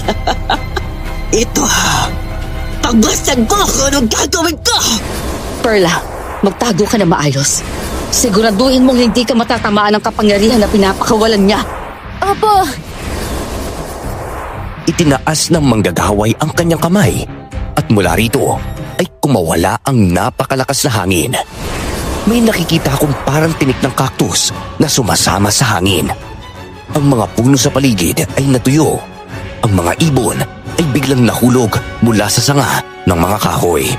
Ito, pagbastag mo kung anong gagawin ko. Perla, magtago ka na maayos. Siguraduhin mong hindi ka matatamaan ng kapangyarihan na pinapakawalan niya. Opo. Itinaas ng manggagaway ang kanyang kamay at mula rito ay kumawala ang napakalakas na hangin. May nakikita akong parang tinik ng cactus na sumasama sa hangin. Ang mga puno sa paligid ay natuyo. Ang mga ibon ay biglang nahulog mula sa sanga ng mga kahoy.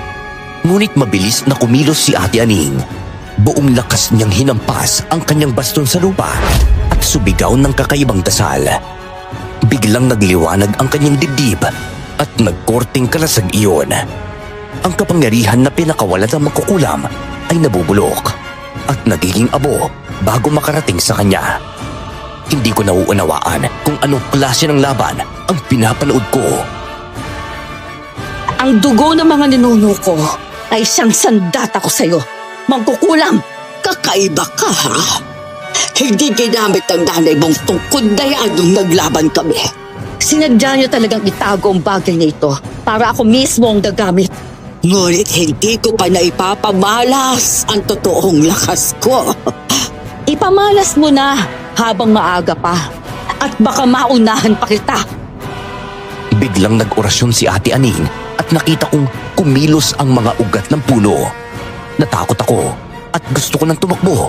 Ngunit mabilis na kumilos si Ate Aning. Buong lakas niyang hinampas ang kanyang baston sa lupa at subigaw ng kakaibang dasal. Biglang nagliwanag ang kanyang dibdib at nagkorting kalasag iyon. Ang kapangyarihan na pinakawalan ng magkukulam ay nabubulok at nagiging abo bago makarating sa kanya. Hindi ko nauunawaan kung anong klase ng laban ang pinapanood ko. Ang dugo ng mga ninuno ko ay siyang sandata ko sa'yo. Mangkukulam! Kakaiba ka, ha? Hindi ginamit ng nanay mong tungkod na yan nung naglaban kami. Sinadya niyo talagang itago ang bagay na ito para ako mismo ang gagamit. Ngunit hindi ko pa naipapamalas ang totoong lakas ko. Ipamalas mo na habang maaga pa at baka maunahan pa kita. Biglang nag-orasyon si Ate Aning at nakita kong kumilos ang mga ugat ng puno. Natakot ako at gusto ko nang tumakbo.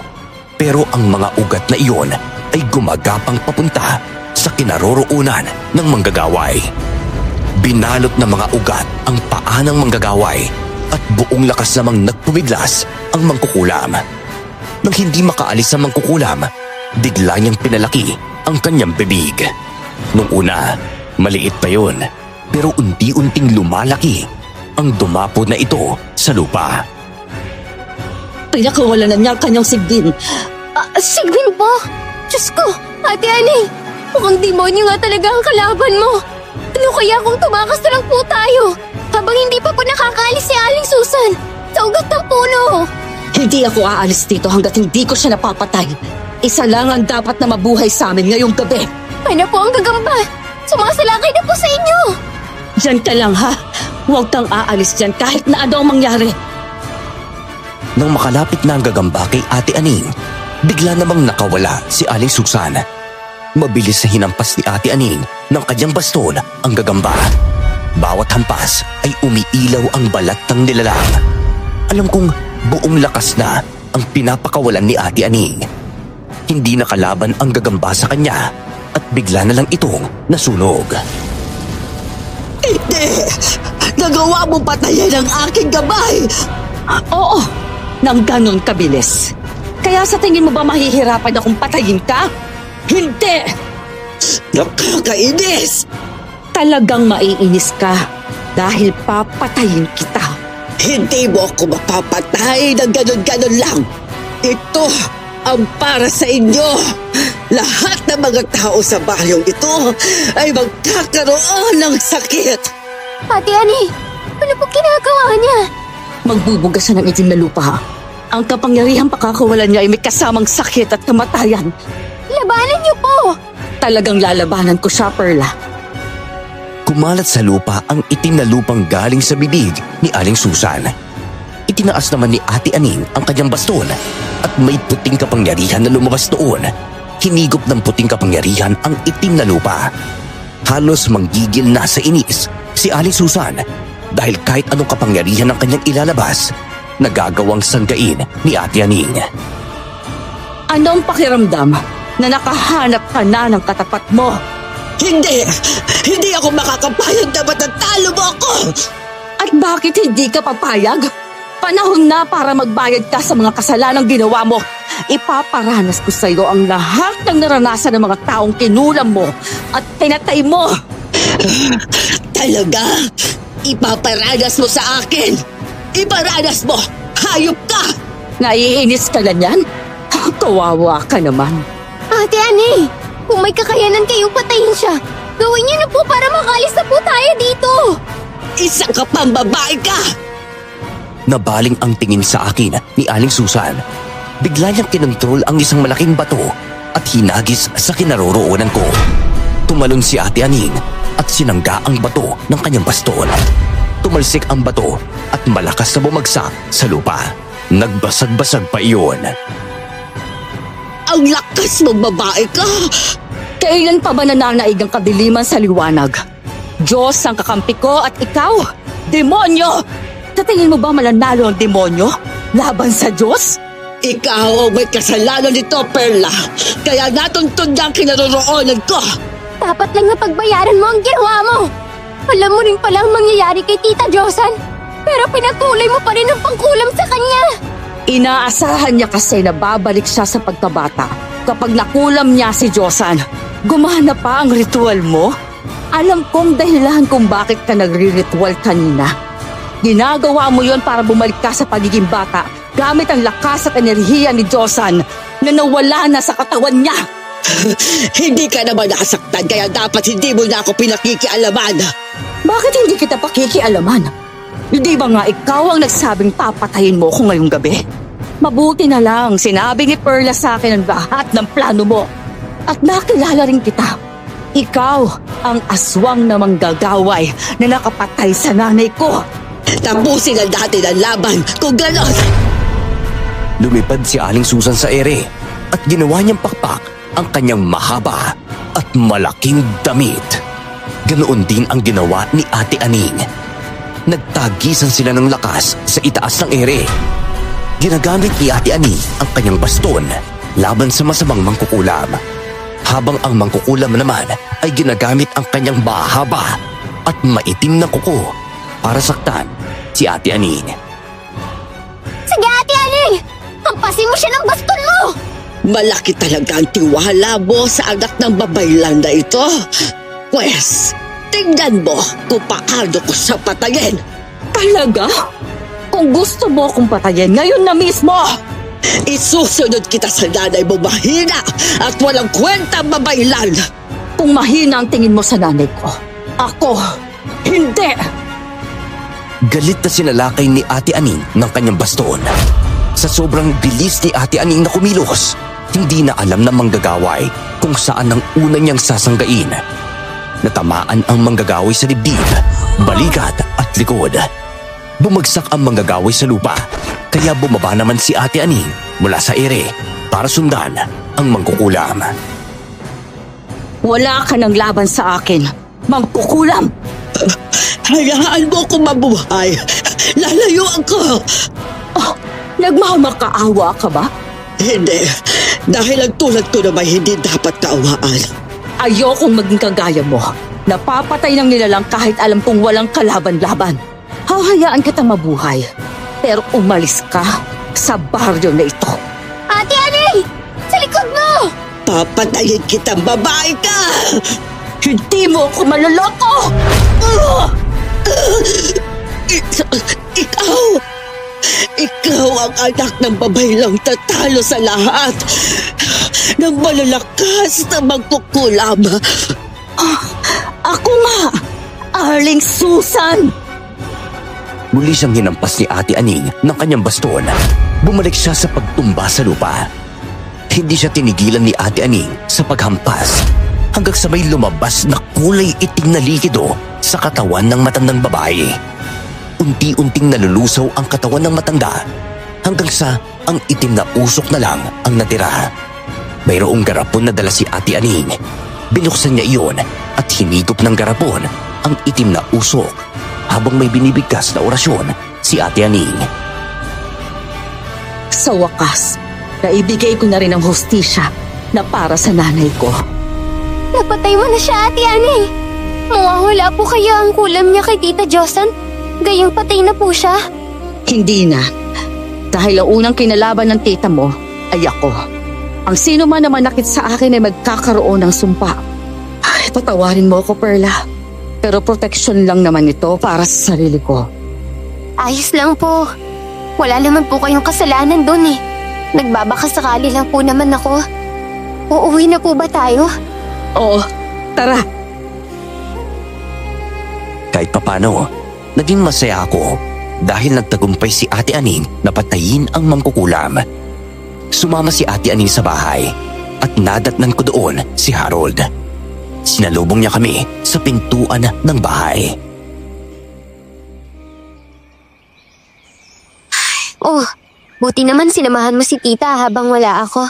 Pero ang mga ugat na iyon ay gumagapang papunta sa kinaroroonan ng manggagaway. Binalot ng mga ugat ang paa ng manggagaway at buong lakas namang nagpumiglas ang mangkukulam. Nang hindi makaalis ang mangkukulam, bigla niyang pinalaki ang kanyang bibig. Nung una, maliit pa yun, pero unti-unting lumalaki ang dumapo na ito sa lupa. Pinakawalan na niya ang kanyang sigbin. Sigbin po? Diyos ko, Ate Aling, mukhang demonyo nga talaga ang kalaban mo. Ano kaya kung tumakas na lang po tayo habang hindi pa po nakakaalis si Aling Susan sa ugat ng puno? Hindi ako aalis dito hanggat hindi ko siya napapatay. Isa lang ang dapat na mabuhay sa amin ngayong gabi. Ano po ang gagamba? Sumasalakay na po sa inyo. Diyan ka lang ha. Huwag kang aalis dyan kahit na ano ang mangyari. Nang makalapit na ang gagamba kay Ate Aning, bigla namang nakawala si Aling Susan. Mabilis na hinampas ni Ate Aning ng kanyang baston ang gagamba. Bawat hampas ay umiilaw ang balat ng nilalang. Alam kong buong lakas na ang pinapakawalan ni Ate Aning. Hindi nakalaban ang gagamba sa kanya at bigla na lang itong nasunog. Hindi! Nagawa mo patayin ang aking gabay! Oo, nang ganon kabilis. Kaya sa tingin mo ba mahihirapan akong patayin ka? Hindi! Nakakainis! Talagang maiinis ka dahil papatayin kita. Hindi mo ako mapapatay ng ganon-ganon lang. Ito ang para sa inyo. Lahat ng mga tao sa bahyong ito ay magkakaroon ng sakit. Ate Aning, ano po ginagawa niya? Magbubuga siya ng itim na lupa. Ang kapangyarihang pakakawalan niya ay may kasamang sakit at kamatayan. Labanan niyo po! Talagang lalabanan ko siya, Perla. Kumalat sa lupa ang itim na lupang galing sa bibig ni Aling Susan. Itinaas naman ni Ate Aning ang kanyang baston at may puting kapangyarihan na lumabas doon. Hinigop ng puting kapangyarihan ang itim na lupa. Halos manggigil na sa inis si Aling Susan dahil kahit anong kapangyarihan ang kanyang ilalabas, nagagawang sanggain ni Ate Aning. Anong pakiramdam na nakahanap ka na ng katapat mo? Hindi! Hindi ako makakapayag na matatalo mo ako! At bakit hindi ka papayag? Panahon na para magbayad ka sa mga kasalanang ginawa mo. Ipaparanas ko sa iyo ang lahat ng naranasan ng mga taong kinulam mo at pinatay mo. Talaga? Ipaparanas mo sa akin? Iparanas mo! Hayop ka! Naiinis ka na yan? Kawawa ka naman. Ate Aning, kung may kakayanan kayong patayin siya, gawin niyo na po para makalis na po tayo dito. Isa ka pang babae ka! Nabaling ang tingin sa akin ni Aling Susan. Bigla niyang kinontrol ang isang malaking bato at hinagis sa kinaroroonan ko. Tumalon si Ate Aning at sinangga ang bato ng kanyang baston. Tumalsik ang bato at malakas na bumagsak sa lupa. Nagbasag-basag pa iyon. Ang lakas mong babae ka! Kailan pa ba nananaig ang kadiliman sa liwanag? Diyos ang kakampi ko at ikaw, demonyo! Sa tingin mo ba mananalo ang demonyo laban sa Diyos? Ikaw ang may kasalanan nito, Perla. Kaya natuntun niya ang kinaroroonan ko. Dapat lang na pagbayaran mo ang ginawa mo. Alam mo rin pala ang mangyayari kay Tita Josan, pero pinatuloy mo pa rin ang pangkulam sa kanya. Inaasahan niya kasi na babalik siya sa pagkabata kapag nakulam niya si Josan. Gumana pa ang ritual mo? Alam kong dahilan kung bakit ka nagri-ritual kanina. Ginagawa mo yon para bumalik ka sa pagiging bata gamit ang lakas at enerhiya ni Josan na nawala na sa katawan niya. Hindi ka naman nasaktan kaya dapat hindi mo na ako pinakikialaman. Bakit hindi kita pakikialaman? Hindi ba nga ikaw ang nagsabing papatayin mo ko ngayong gabi? Mabuti na lang sinabi ni Perla sa akin ang lahat ng plano mo. At nakilala rin kita. Ikaw ang aswang na manggagaway na nakapatay sa nanay ko. Tapusin ang dati ng laban kung ganon. Lumipad si Aling Susan sa ere at ginawa niyang pakpak ang kanyang mahaba at malaking damit. Ganoon din ang ginawa ni Ate Aning. Nagtagisan sila ng lakas sa itaas ng ere. Ginagamit ni Ate Ani ang kanyang baston laban sa masamang mangkukulam. Habang ang mangkukulam naman ay ginagamit ang kanyang mahaba at maitim na kuko para saktan si Ate Ani. Sige, Ate Aling! Hampasin mo siya ng baston mo! Malaki talaga ang tiwala mo sa anak ng babaylan na ito. Pwes, tingnan mo kung paano ko siya patayin. Talaga? Kung gusto mo akong patayin ngayon na mismo! Isusunod kita sa nanay mo mahina at walang kwenta babaylan. Kung mahina ang tingin mo sa nanay ko, ako, hindi! Galit na sinalakay ni Ate Aning ng kanyang baston. Sa sobrang bilis ni Ate Aning na kumilos, hindi na alam ng manggagaway kung saan ang una niyang sasanggain. Natamaan ang manggagaway sa dibdib, balikat at likod. Bumagsak ang manggagaway sa lupa, kaya bumaba naman si Ate Aning mula sa ere para sundan ang mangkukulam. Wala ka ng laban sa akin, mangkukulam! Hayaan mo kong mabuhay. Lalayuan ko. Oh, nagmamakaawa ka ba? Hindi. Dahil ang tulad ko naman hindi dapat kaawaan. Ayokong maging kagaya mo. Napapatay ng nilalang kahit alam kong walang kalaban-laban. Hahayaan kitang mabuhay. Pero umalis ka sa baryo na ito. Ate Aning! Sa likod mo! Papatayin kitang babae ka! Hindi mo ako maloloko! Ikaw ang anak ng babaylang tatalo sa lahat ng malalakas na magkukulam. Ako nga! Arling Susan! Muli siyang hinampas ni Ate Aning ng kanyang baston. Bumalik siya sa pagtumba sa lupa. Hindi siya tinigilan ni Ate Aning sa paghampas hanggang sa may lumabas na kulay itim na likido sa katawan ng matandang babae. Unti-unting nalulusaw ang katawan ng matanda hanggang sa ang itim na usok na lang ang natira. Mayroong garapon na dala si Ate Aning. Binuksan niya iyon at hinigop ng garapon ang itim na usok habang may binibigkas na orasyon si Ate Aning. Sa wakas, naibigay ko na rin ang hustisya na para sa nanay ko. Napatay mo na siya, Ate Aning! Mawawala po kaya ang kulam niya kay Tita Josan? Gayong patay na po siya? Hindi na. Dahil ang unang kinalaban ng tita mo ay ako. Ang sino man na manakit sa akin ay magkakaroon ng sumpa. Ay, patawarin mo ako, Perla. Pero proteksyon lang naman ito para sa sarili ko. Ayos lang po. Wala naman po kayong kasalanan doon eh. Nagbabakasakali lang po naman ako. Uuwi na po ba tayo? Oo, tara. Kahit papano, naging masaya ako dahil nagtagumpay si Ate Aning na patayin ang mangkukulam. Sumama si Ate Aning sa bahay at nadatnan ko doon si Harold. Sinalubong niya kami sa pintuan ng bahay. Oh, buti naman sinamahan mo si tita habang wala ako.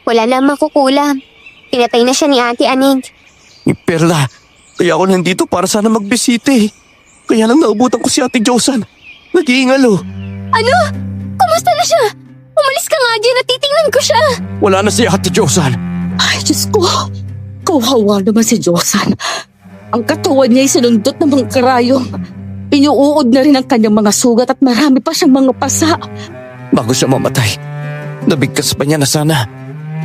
Wala na mangkukulam. Pinatay na siya ni Ate Aning. Perla, kaya ako nandito para sana magbisita eh. Kaya lang naubutan ko si Ate Josan. Nag-iingalo. Ano? Kumusta na siya? Umalis ka nga dyan at titingnan ko siya. Wala na si Ate Josan. Ay, Diyos ko. Kawawa naman si Josan. Ang katawan niya ay sinundot ng mga karayom. Pinuuod na rin ang kanyang mga sugat at marami pa siyang mga pasa. Bago siya mamatay, nabigkas pa niya na sana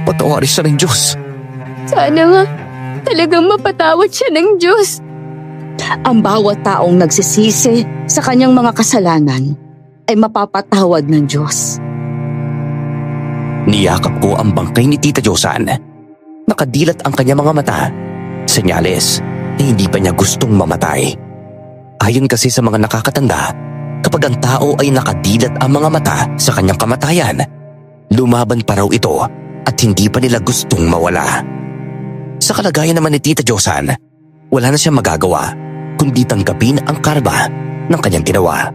patawarin siya ng Diyos. Sana nga, talagang mapatawad siya ng Diyos. Ang bawat taong nagsisisi sa kanyang mga kasalanan ay mapapatawad ng Diyos. Niyakap ko ang bangkay ni Tita Josan. Nakadilat ang kanyang mga mata. Senyales na hindi pa niya gustong mamatay. Ayon kasi sa mga nakakatanda, kapag ang tao ay nakadilat ang mga mata sa kanyang kamatayan, lumaban pa raw ito at hindi pa nila gustong mawala. Sa kalagayan naman ni Tita Josan, wala na siyang magagawa kundi tanggapin ang karma ng kanyang ginawa.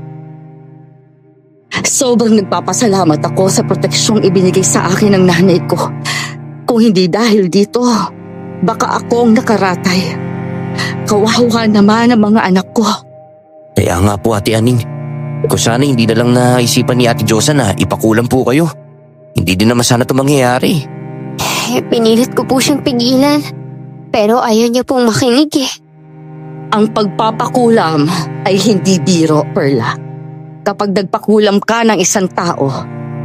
Sobrang nagpapasalamat ako sa proteksyong ibinigay sa akin ng nanay ko. Kung hindi dahil dito, baka ako ang nakaratay. Kawawa naman ang mga anak ko. Kaya nga po Ate Aning, Kung sana hindi na lang naisipan ni Ate Diyosa na ipakulam po kayo. Hindi din naman sana ito mangyayari. Pinilit ko po siyang pigilan. Pero ayaw niya pong makinig eh. Ang pagpapakulam ay hindi biro, Perla. Kapag nagpakulam ka ng isang tao,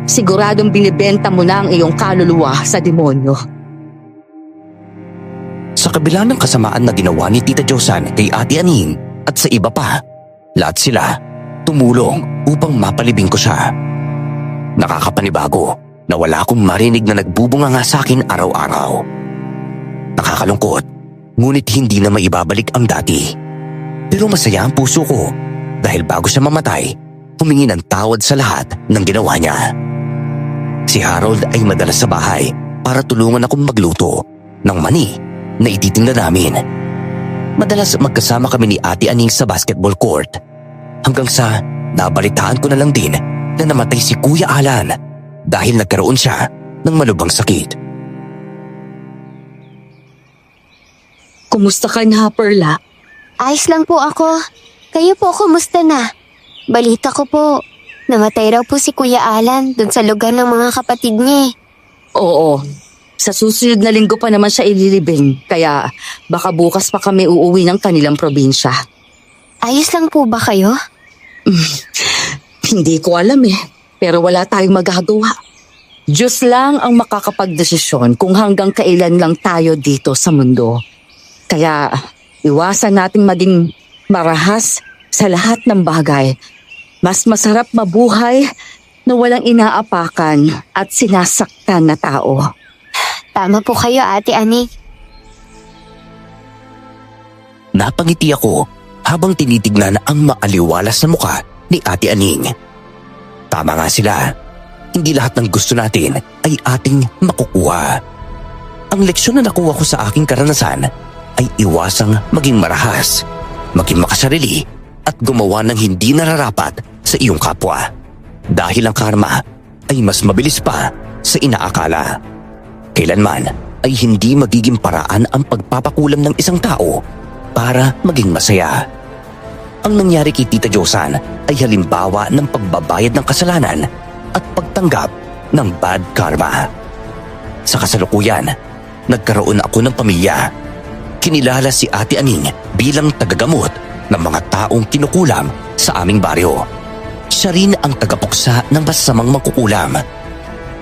siguradong binibenta mo na ang iyong kaluluwa sa demonyo. Sa kabila ng kasamaan na ginawa ni Tita Josan kay Ate Aning at sa iba pa, lahat sila tumulong upang mapalibing ko siya. Nakakapanibago na wala akong marinig na nagbubunga nga sa akin araw-araw. Nakakalungkot, ngunit hindi na maibabalik ang dati. Pero masaya ang puso ko dahil bago siya mamatay, humingi ng tawad sa lahat ng ginawa niya. Si Harold ay madalas sa bahay para tulungan akong magluto ng mani na ititinda namin. Madalas magkasama kami ni Ate Aning sa basketball court. Hanggang sa nabalitaan ko na lang din na namatay si Kuya Alan dahil nagkaroon siya ng malubhang sakit. Kumusta ka na, Perla? Ayos lang po ako. Kayo po, kumusta na? Balita ko po, namatay raw po si Kuya Alan dun sa lugar ng mga kapatid niya eh. Oo. Sa susunod na linggo pa naman siya ililibing, kaya baka bukas pa kami uuwi ng kanilang probinsya. Ayos lang po ba kayo? Hindi ko alam eh, pero wala tayong magagawa. Diyos lang ang makakapagdesisyon kung hanggang kailan lang tayo dito sa mundo. Kaya iwasan nating maging marahas sa lahat ng bagay. Mas masarap mabuhay na walang inaapakan at sinasaktan na tao. Tama po kayo, Ate Aning. Napangiti ako habang tinitignan ang maaliwalas na mukha ni Ate Aning. Tama nga sila. Hindi lahat ng gusto natin ay ating makukuha. Ang leksyon na nakuha ko sa aking karanasan ay iwasang maging marahas, maging makasarili at gumawa ng hindi nararapat sa iyong kapwa. Dahil ang karma ay mas mabilis pa sa inaakala. Kailanman ay hindi magiging paraan ang pagpapakulam ng isang tao para maging masaya. Ang nangyari kay Tita Josan ay halimbawa ng pagbabayad ng kasalanan at pagtanggap ng bad karma. Sa kasalukuyan, nagkaroon ako ng pamilya. Kinilala si Ate Aning bilang tagagamot ng mga taong kinukulam sa aming baryo. Siya rin ang tagapuksa ng masamang mangkukulam.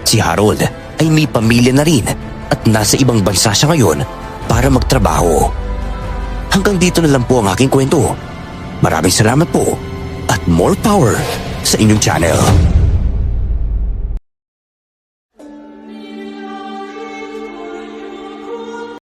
Si Harold ay may pamilya na rin at nasa ibang bansa siya ngayon para magtrabaho. Hanggang dito na lang po ang aking kwento. Maraming salamat po at more power sa inyong channel.